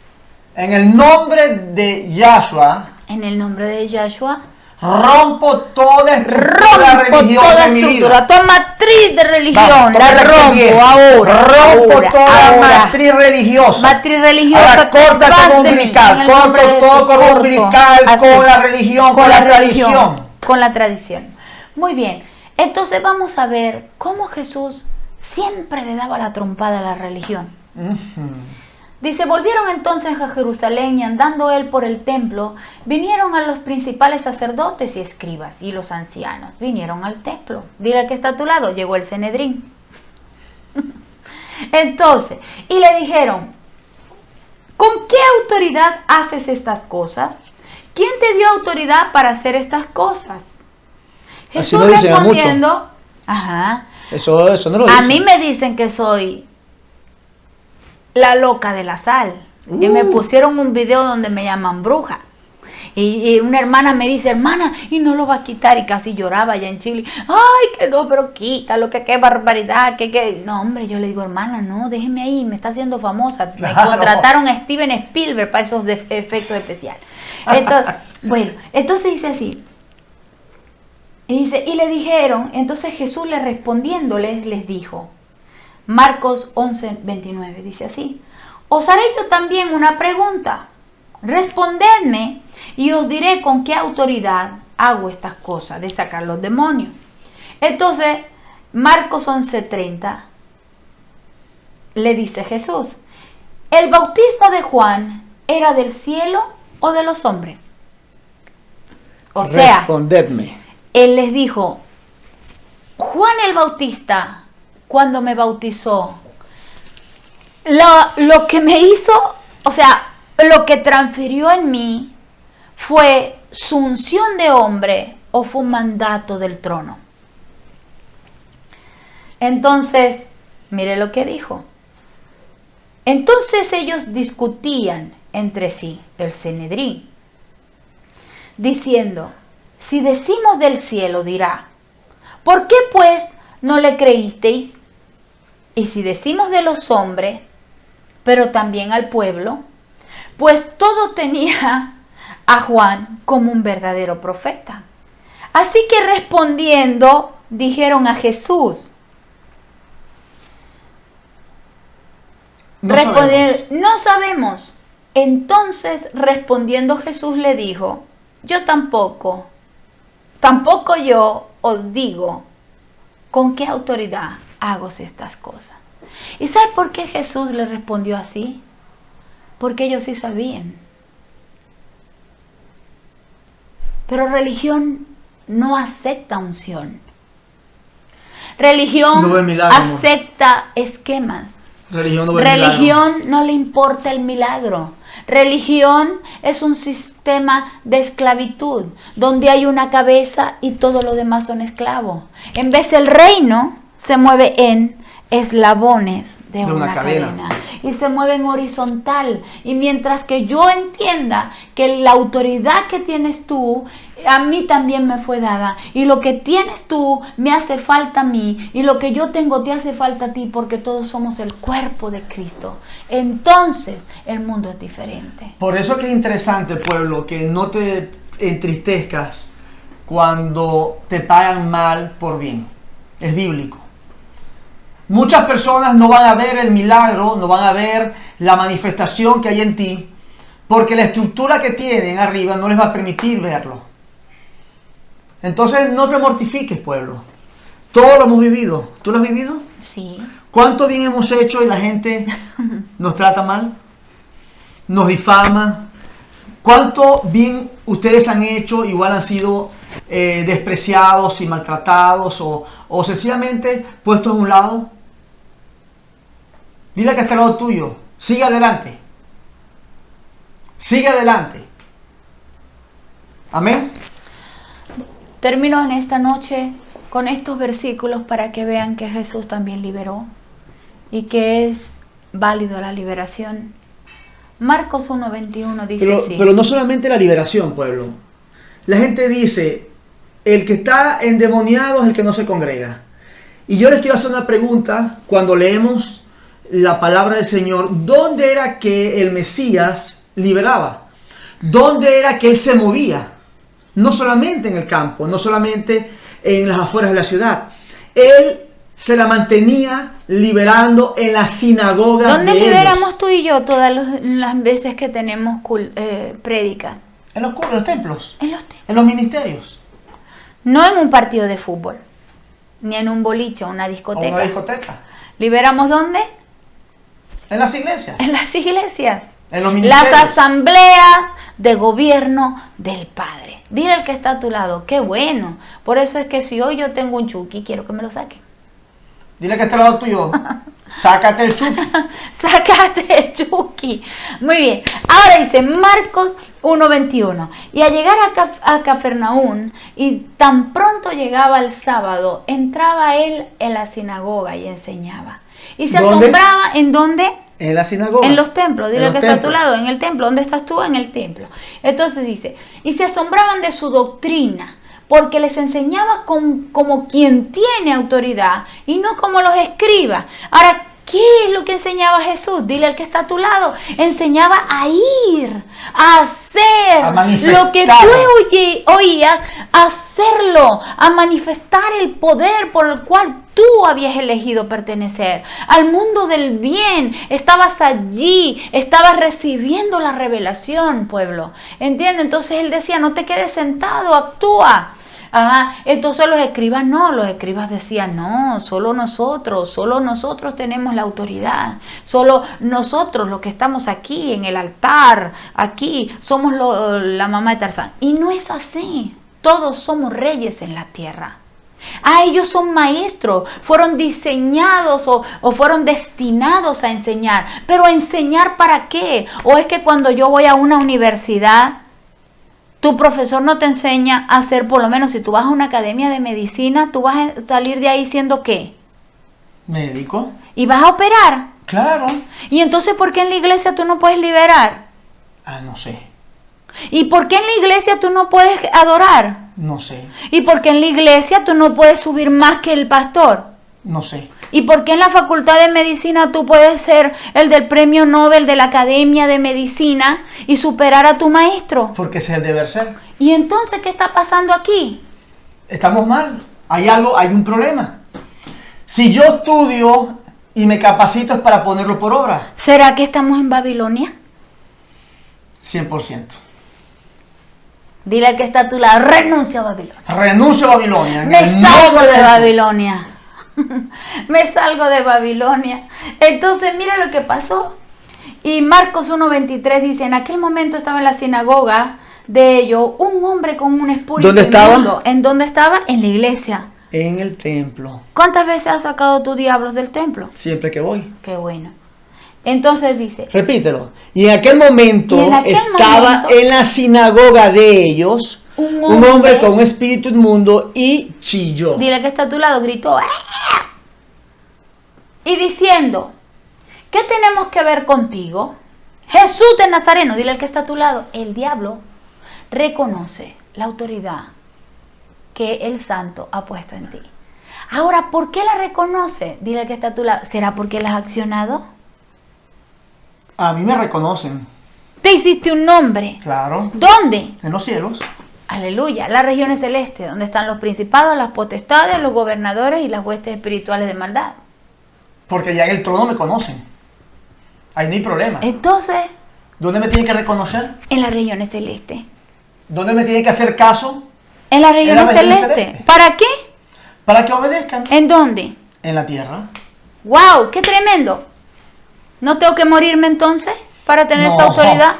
En el nombre de Yahshua, En el nombre de Yahshua, rompo toda estructura rompo religiosa toda en mi estructura, vida. toda matriz de religión, Vamos, la tómate rompo bien. ahora. Rompo ahora, toda ahora. matriz religiosa. Matriz religiosa. Ahora corta detrás todo de mí, umbilical. en el nombre de Corto todo Jesús, cordón corto. umbilical Así. con la religión, con la religión, tradición. con la tradición. Muy bien. Entonces vamos a ver cómo Jesús siempre le daba la trompada a la religión. Dice, volvieron entonces a Jerusalén y andando él por el templo, vinieron a los principales sacerdotes y escribas y los ancianos. Vinieron al templo. Dile al que está a tu lado, llegó el Sanedrín. Entonces, y le dijeron, ¿con qué autoridad haces estas cosas? ¿Quién te dio autoridad para hacer estas cosas? Jesús lo dicen respondiendo, ajá, Eso no lo dice. a mí me dicen que soy la loca de la sal. Y me pusieron un video donde me llaman bruja. Y una hermana me dice, hermana, y no lo va a quitar. Y casi lloraba allá en Chile. Ay, que no, pero quítalo, que qué barbaridad, que... No, hombre, yo le digo, hermana, no, déjeme ahí, me está haciendo famosa. Me Claro. contrataron a Steven Spielberg para esos efectos especiales. Entonces, bueno, entonces dice así. Y dice, y le dijeron, entonces Jesús le respondiéndoles, les dijo, Marcos 11:29, dice así, os haré yo también una pregunta, respondedme y os diré con qué autoridad hago estas cosas de sacar los demonios. Entonces, Marcos 11:30, le dice Jesús, ¿el bautismo de Juan era del cielo o de los hombres? O sea, respondedme. él les dijo, Juan el Bautista, cuando me bautizó, lo que me hizo, o sea, lo que transfirió en mí fue su unción de hombre o fue un mandato del trono. Entonces, mire lo que dijo. Entonces ellos discutían entre sí, el Sanedrín, diciendo, si decimos del cielo, dirá, ¿por qué pues no le creísteis? Y si decimos de los hombres, pero también al pueblo, pues todo tenía a Juan como un verdadero profeta. Así que respondiendo, dijeron a Jesús, no sabemos. Entonces respondiendo Jesús le dijo, yo tampoco yo os digo con qué autoridad hago estas cosas. ¿Y sabe por qué Jesús le respondió así? Porque ellos sí sabían. Pero religión no acepta unción. Religión No ve milagro, amor. acepta esquemas. Religión no le importa el milagro. Religión es un sistema de esclavitud, donde hay una cabeza y todo lo demás son esclavos. En vez el reino se mueve en eslabones de una cadena. Y se mueve en horizontal. Y mientras que yo entienda que la autoridad que tienes tú, a mí también me fue dada. Y lo que tienes tú, me hace falta a mí. Y lo que yo tengo, te hace falta a ti, porque todos somos el cuerpo de Cristo. Entonces, el mundo es diferente. Por eso que es interesante, pueblo, que no te entristezcas cuando te pagan mal por bien. Es bíblico. Muchas personas no van a ver el milagro, no van a ver la manifestación que hay en ti, porque la estructura que tienen arriba no les va a permitir verlo. Entonces no te mortifiques, pueblo. Todo lo hemos vivido. ¿Tú lo has vivido? Sí. ¿Cuánto bien hemos hecho y la gente nos trata mal? Nos difama. ¿Cuánto bien ustedes han hecho? Igual han sido despreciados y maltratados o sencillamente puestos a un lado. Dile que está al lado tuyo. Sigue adelante. Sigue adelante. Amén. Termino en esta noche con estos versículos para que vean que Jesús también liberó y que es válido la liberación. Marcos 1:21 dice así. Pero no solamente la liberación, pueblo. La gente dice, el que está endemoniado es el que no se congrega. Y yo les quiero hacer una pregunta cuando leemos la palabra del Señor. ¿Dónde era que el Mesías liberaba? ¿Dónde era que Él se movía? No solamente en el campo, no solamente en las afueras de la ciudad. Él se la mantenía liberando en las sinagogas. ¿Dónde liberamos tú y yo todas las veces que tenemos prédicas? En los templos. En los templos. En los ministerios. No en un partido de fútbol, ni en un boliche o una discoteca. O una discoteca. ¿Liberamos dónde? En las iglesias. En las iglesias. En los ministerios. Las asambleas de gobierno del Padre. Dile al que está a tu lado, qué bueno. Por eso es que si hoy yo tengo un Chucky, quiero que me lo saque. Dile que está al lado tuyo, sácate el Chucky. Sácate el Chucky. Muy bien. Ahora dice Marcos 1:21. Y al llegar a Cafarnaún, y tan pronto llegaba el sábado, entraba él en la sinagoga y enseñaba. Y se asombraba en dónde. En la sinagoga. En los templos, dile que está a tu lado, en el templo. ¿Dónde estás tú? En el templo. Entonces dice, y se asombraban de su doctrina, porque les enseñaba como quien tiene autoridad y no como los escribas. Ahora, ¿qué es lo que enseñaba Jesús? Dile al que está a tu lado. Enseñaba a ir, a hacer lo que tú oías, a hacerlo, a manifestar el poder por el cual tú habías elegido pertenecer. Al mundo del bien. Estabas allí, estabas recibiendo la revelación, pueblo. ¿Entiendes? Entonces él decía, no te quedes sentado, actúa. Ajá. Entonces los escribas no, los escribas decían, no, solo nosotros tenemos la autoridad, solo nosotros los que estamos aquí en el altar, aquí somos la mamá de Tarzán. Y no es así, todos somos reyes en la tierra. Ellos son maestros, fueron diseñados o fueron destinados a enseñar, pero ¿a enseñar para qué? ¿O es que cuando yo voy a una universidad, tu profesor no te enseña a hacer, por lo menos si tú vas a una academia de medicina, tú vas a salir de ahí siendo ¿qué? Médico. ¿Y vas a operar? Claro. ¿Y entonces por qué en la iglesia tú no puedes liberar? No sé. ¿Y por qué en la iglesia tú no puedes adorar? No sé. ¿Y por qué en la iglesia tú no puedes subir más que el pastor? No sé. ¿Y por qué en la facultad de medicina tú puedes ser el del premio Nobel de la Academia de Medicina y superar a tu maestro? Porque ese es el deber ser. ¿Y entonces qué está pasando aquí? Estamos mal. Hay un problema. Si yo estudio y me capacito es para ponerlo por obra. ¿Será que estamos en Babilonia? 100%. Dile al que está a tu lado, renuncio a Babilonia. Renuncio a Babilonia. Me salgo de Babilonia. Me salgo de Babilonia. Entonces, mira lo que pasó. Y Marcos 1:23 dice, en aquel momento estaba en la sinagoga de ellos un hombre con un espíritu ¿Dónde estaba? inmundo. ¿En dónde estaba? En la iglesia. En el templo. ¿Cuántas veces has sacado tus diablos del templo? Siempre que voy. Qué bueno. Entonces dice, repítelo. Y en aquel momento estaba en la sinagoga de ellos un hombre con un espíritu inmundo y chilló. Dile que está a tu lado, gritó. ¡Ah! Y diciendo, ¿qué tenemos que ver contigo? Jesús de Nazareno, dile al que está a tu lado. El diablo reconoce la autoridad que el santo ha puesto en ti. Ahora, ¿por qué la reconoce? Dile al que está a tu lado. ¿Será porque la has accionado? A mí me reconocen. Te hiciste un nombre. Claro. ¿Dónde? En los cielos. Aleluya. Las regiones celestes, donde están los principados, las potestades, los gobernadores y las huestes espirituales de maldad. Porque ya en el trono me conocen. Ahí no hay problema. Entonces, ¿dónde me tienen que reconocer? en las regiones celestes. ¿Dónde me tienen que hacer caso? En las regiones celestes. Celeste. ¿Para qué? Para que obedezcan. ¿En dónde? En la tierra. ¡Wow! ¡Qué tremendo! ¿No tengo que morirme entonces para tener esa autoridad?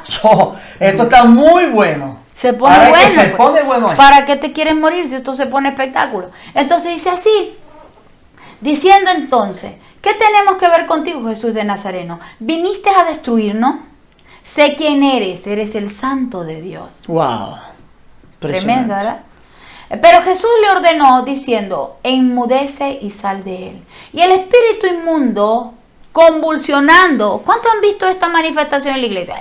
Esto está muy bueno. Se pone ahora bueno. Que se pone bueno. ¿Para qué te quieres morir si esto se pone espectáculo? Entonces dice así, diciendo entonces, ¿qué tenemos que ver contigo, Jesús de Nazareno? ¿Viniste a destruirnos? sé quién eres el santo de Dios. Wow. Tremendo, ¿verdad? Pero Jesús le ordenó diciendo, enmudece y sal de él. Y el espíritu inmundo, convulsionando. ¿Cuántos han visto esta manifestación en la iglesia?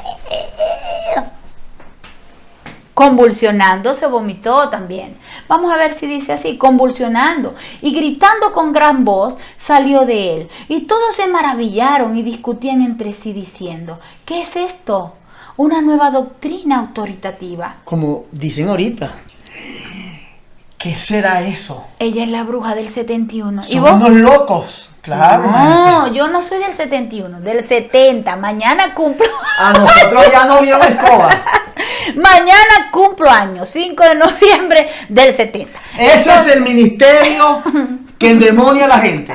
Convulsionando, se vomitó también. Vamos a ver si dice así, convulsionando y gritando con gran voz, salió de él. Y todos se maravillaron y discutían entre sí diciendo, ¿qué es esto? Una nueva doctrina autoritativa. Como dicen ahorita, ¿qué será eso? Ella es la bruja del 71. Son unos locos, claro. No, yo no soy del 71, del 70. Mañana cumplo. A nosotros ya no vieron escoba. Mañana cumplo años, 5 de noviembre del 70. Ese es el ministerio que endemonia a la gente.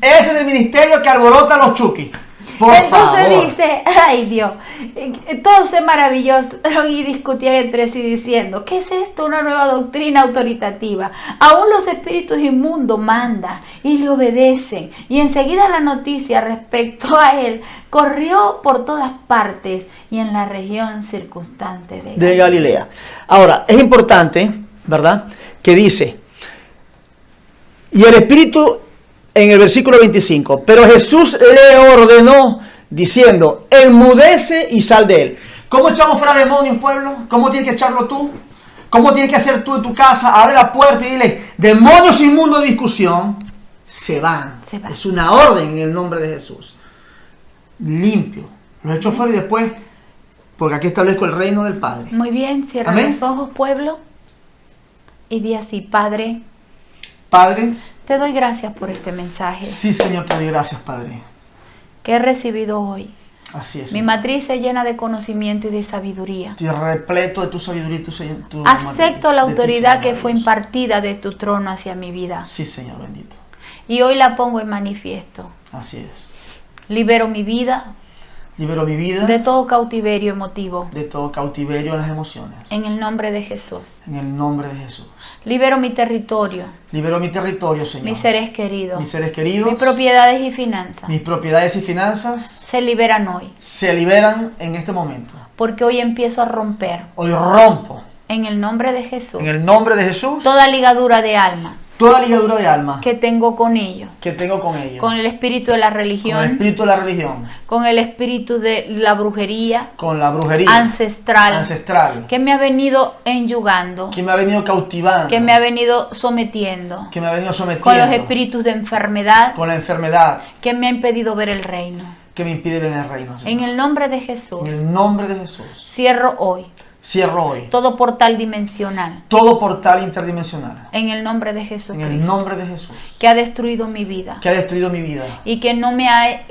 Ese es el ministerio que alborota a los chukis. Por Entonces favor. dice, ay Dios, todos se maravillaron y discutían entre sí diciendo, ¿qué es esto? Una nueva doctrina autoritativa. Aún los espíritus inmundos mandan y le obedecen. Y enseguida la noticia respecto a él corrió por todas partes y en la región circunstante de Galilea. Ahora, es importante, ¿verdad? Que dice, y el espíritu... En el versículo 25, pero Jesús le ordenó diciendo, enmudece y sal de él. ¿Cómo echamos fuera demonios, pueblo? ¿Cómo tienes que echarlo tú? ¿Cómo tienes que hacer tú en tu casa? Abre la puerta y dile, demonios inmundos de discusión, se van. Es una orden en el nombre de Jesús. Limpio. Los echo fuera y después, porque aquí establezco el reino del Padre. Muy bien, cierra los ojos, pueblo, y di así, Padre. Padre. Te doy gracias por este mensaje. Sí, Señor, te doy gracias, Padre. Que he recibido hoy. Así es. Mi matriz se llena de conocimiento y de sabiduría. Estoy repleto de tu sabiduría y tu acepto la autoridad que fue impartida de tu trono hacia mi vida. Sí, Señor, bendito. Y hoy la pongo en manifiesto. Así es. Libero mi vida. Libero mi vida de todo cautiverio emotivo. De todo cautiverio en las emociones. En el nombre de Jesús. En el nombre de Jesús. Libero mi territorio. Libero mi territorio, Señor. Mis seres queridos. Mis seres queridos. Mis propiedades y finanzas. Mis propiedades y finanzas. Se liberan hoy. Se liberan en este momento. Porque hoy empiezo a romper. Hoy rompo. En el nombre de Jesús. En el nombre de Jesús. Toda ligadura de alma. Toda ligadura de alma que tengo con ellos. Que tengo con ellos. Con el espíritu de la religión. Con el espíritu de la religión. Con el espíritu de la brujería. Con la brujería. Ancestral. Ancestral. Que me ha venido enyugando. Que me ha venido cautivando. Que me ha venido sometiendo. Que me ha venido sometiendo. Con los espíritus de enfermedad. Con la enfermedad. Que me ha impedido ver el reino. Que me impide ver el reino, Señor. En el nombre de Jesús. En el nombre de Jesús. Cierro hoy. Cierro hoy. Todo portal dimensional. Todo portal interdimensional. En el nombre de Jesús. En el nombre de Jesús. Que ha destruido mi vida. Que ha destruido mi vida. Y que no me ha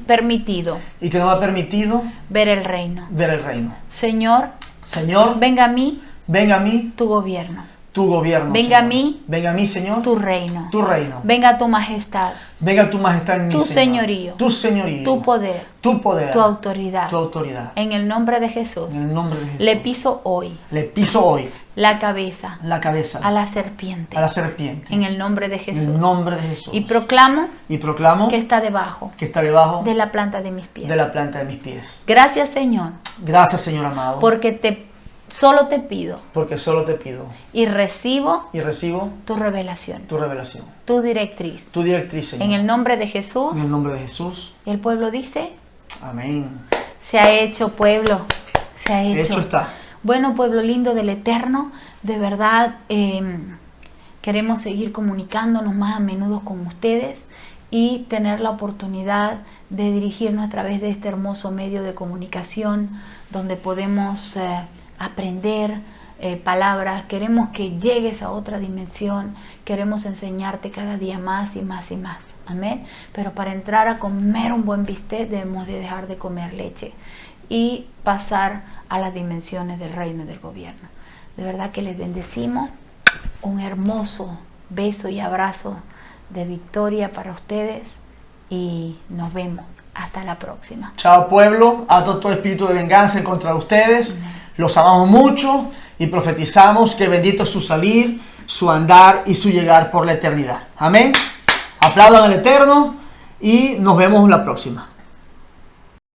permitido. Y que no me ha permitido ver el reino. Ver el reino. Señor. Señor. Venga a mí. Venga a mí. Tu gobierno. Tu gobierno. Venga Señor. a mí. Venga a mí, Señor. Tu reino. Tu reino. Venga tu majestad. Venga tu majestad en mí, tu Señor. señorío. Tu señorío. Tu poder. Tu poder. Tu autoridad. Tu autoridad. En el nombre de Jesús. En el nombre de Jesús. Le piso hoy. Le piso hoy. La cabeza. La cabeza. A la serpiente. A la serpiente. En el nombre de Jesús. En el nombre de Jesús. Y proclamo. Y proclamo. Que está debajo. Que está debajo. De la planta de mis pies. De la planta de mis pies. Gracias, Señor. Gracias, Señor amado. Porque solo te pido. Porque solo te pido. Y recibo. Y recibo. Tu revelación. Tu revelación. Tu directriz. Tu directriz, Señor. En el nombre de Jesús. En el nombre de Jesús. Y el pueblo dice. Amén. Se ha hecho, pueblo. Se ha hecho. Hecho está. Bueno, pueblo lindo del Eterno, de verdad queremos seguir comunicándonos más a menudo con ustedes y tener la oportunidad de dirigirnos a través de este hermoso medio de comunicación donde podemos aprender palabras. Queremos que llegues a otra dimensión, queremos enseñarte cada día más y más y más. Amén. Pero para entrar a comer un buen bistec debemos de dejar de comer leche y pasar a las dimensiones del reino y del gobierno. De verdad que les bendecimos. Un hermoso beso y abrazo de victoria para ustedes y nos vemos. Hasta la próxima. Chao, pueblo. Ato todo espíritu de venganza en contra de ustedes. Los amamos mucho y profetizamos que bendito es su salir, su andar y su llegar por la eternidad. Amén. Aplaudan al Eterno y nos vemos la próxima.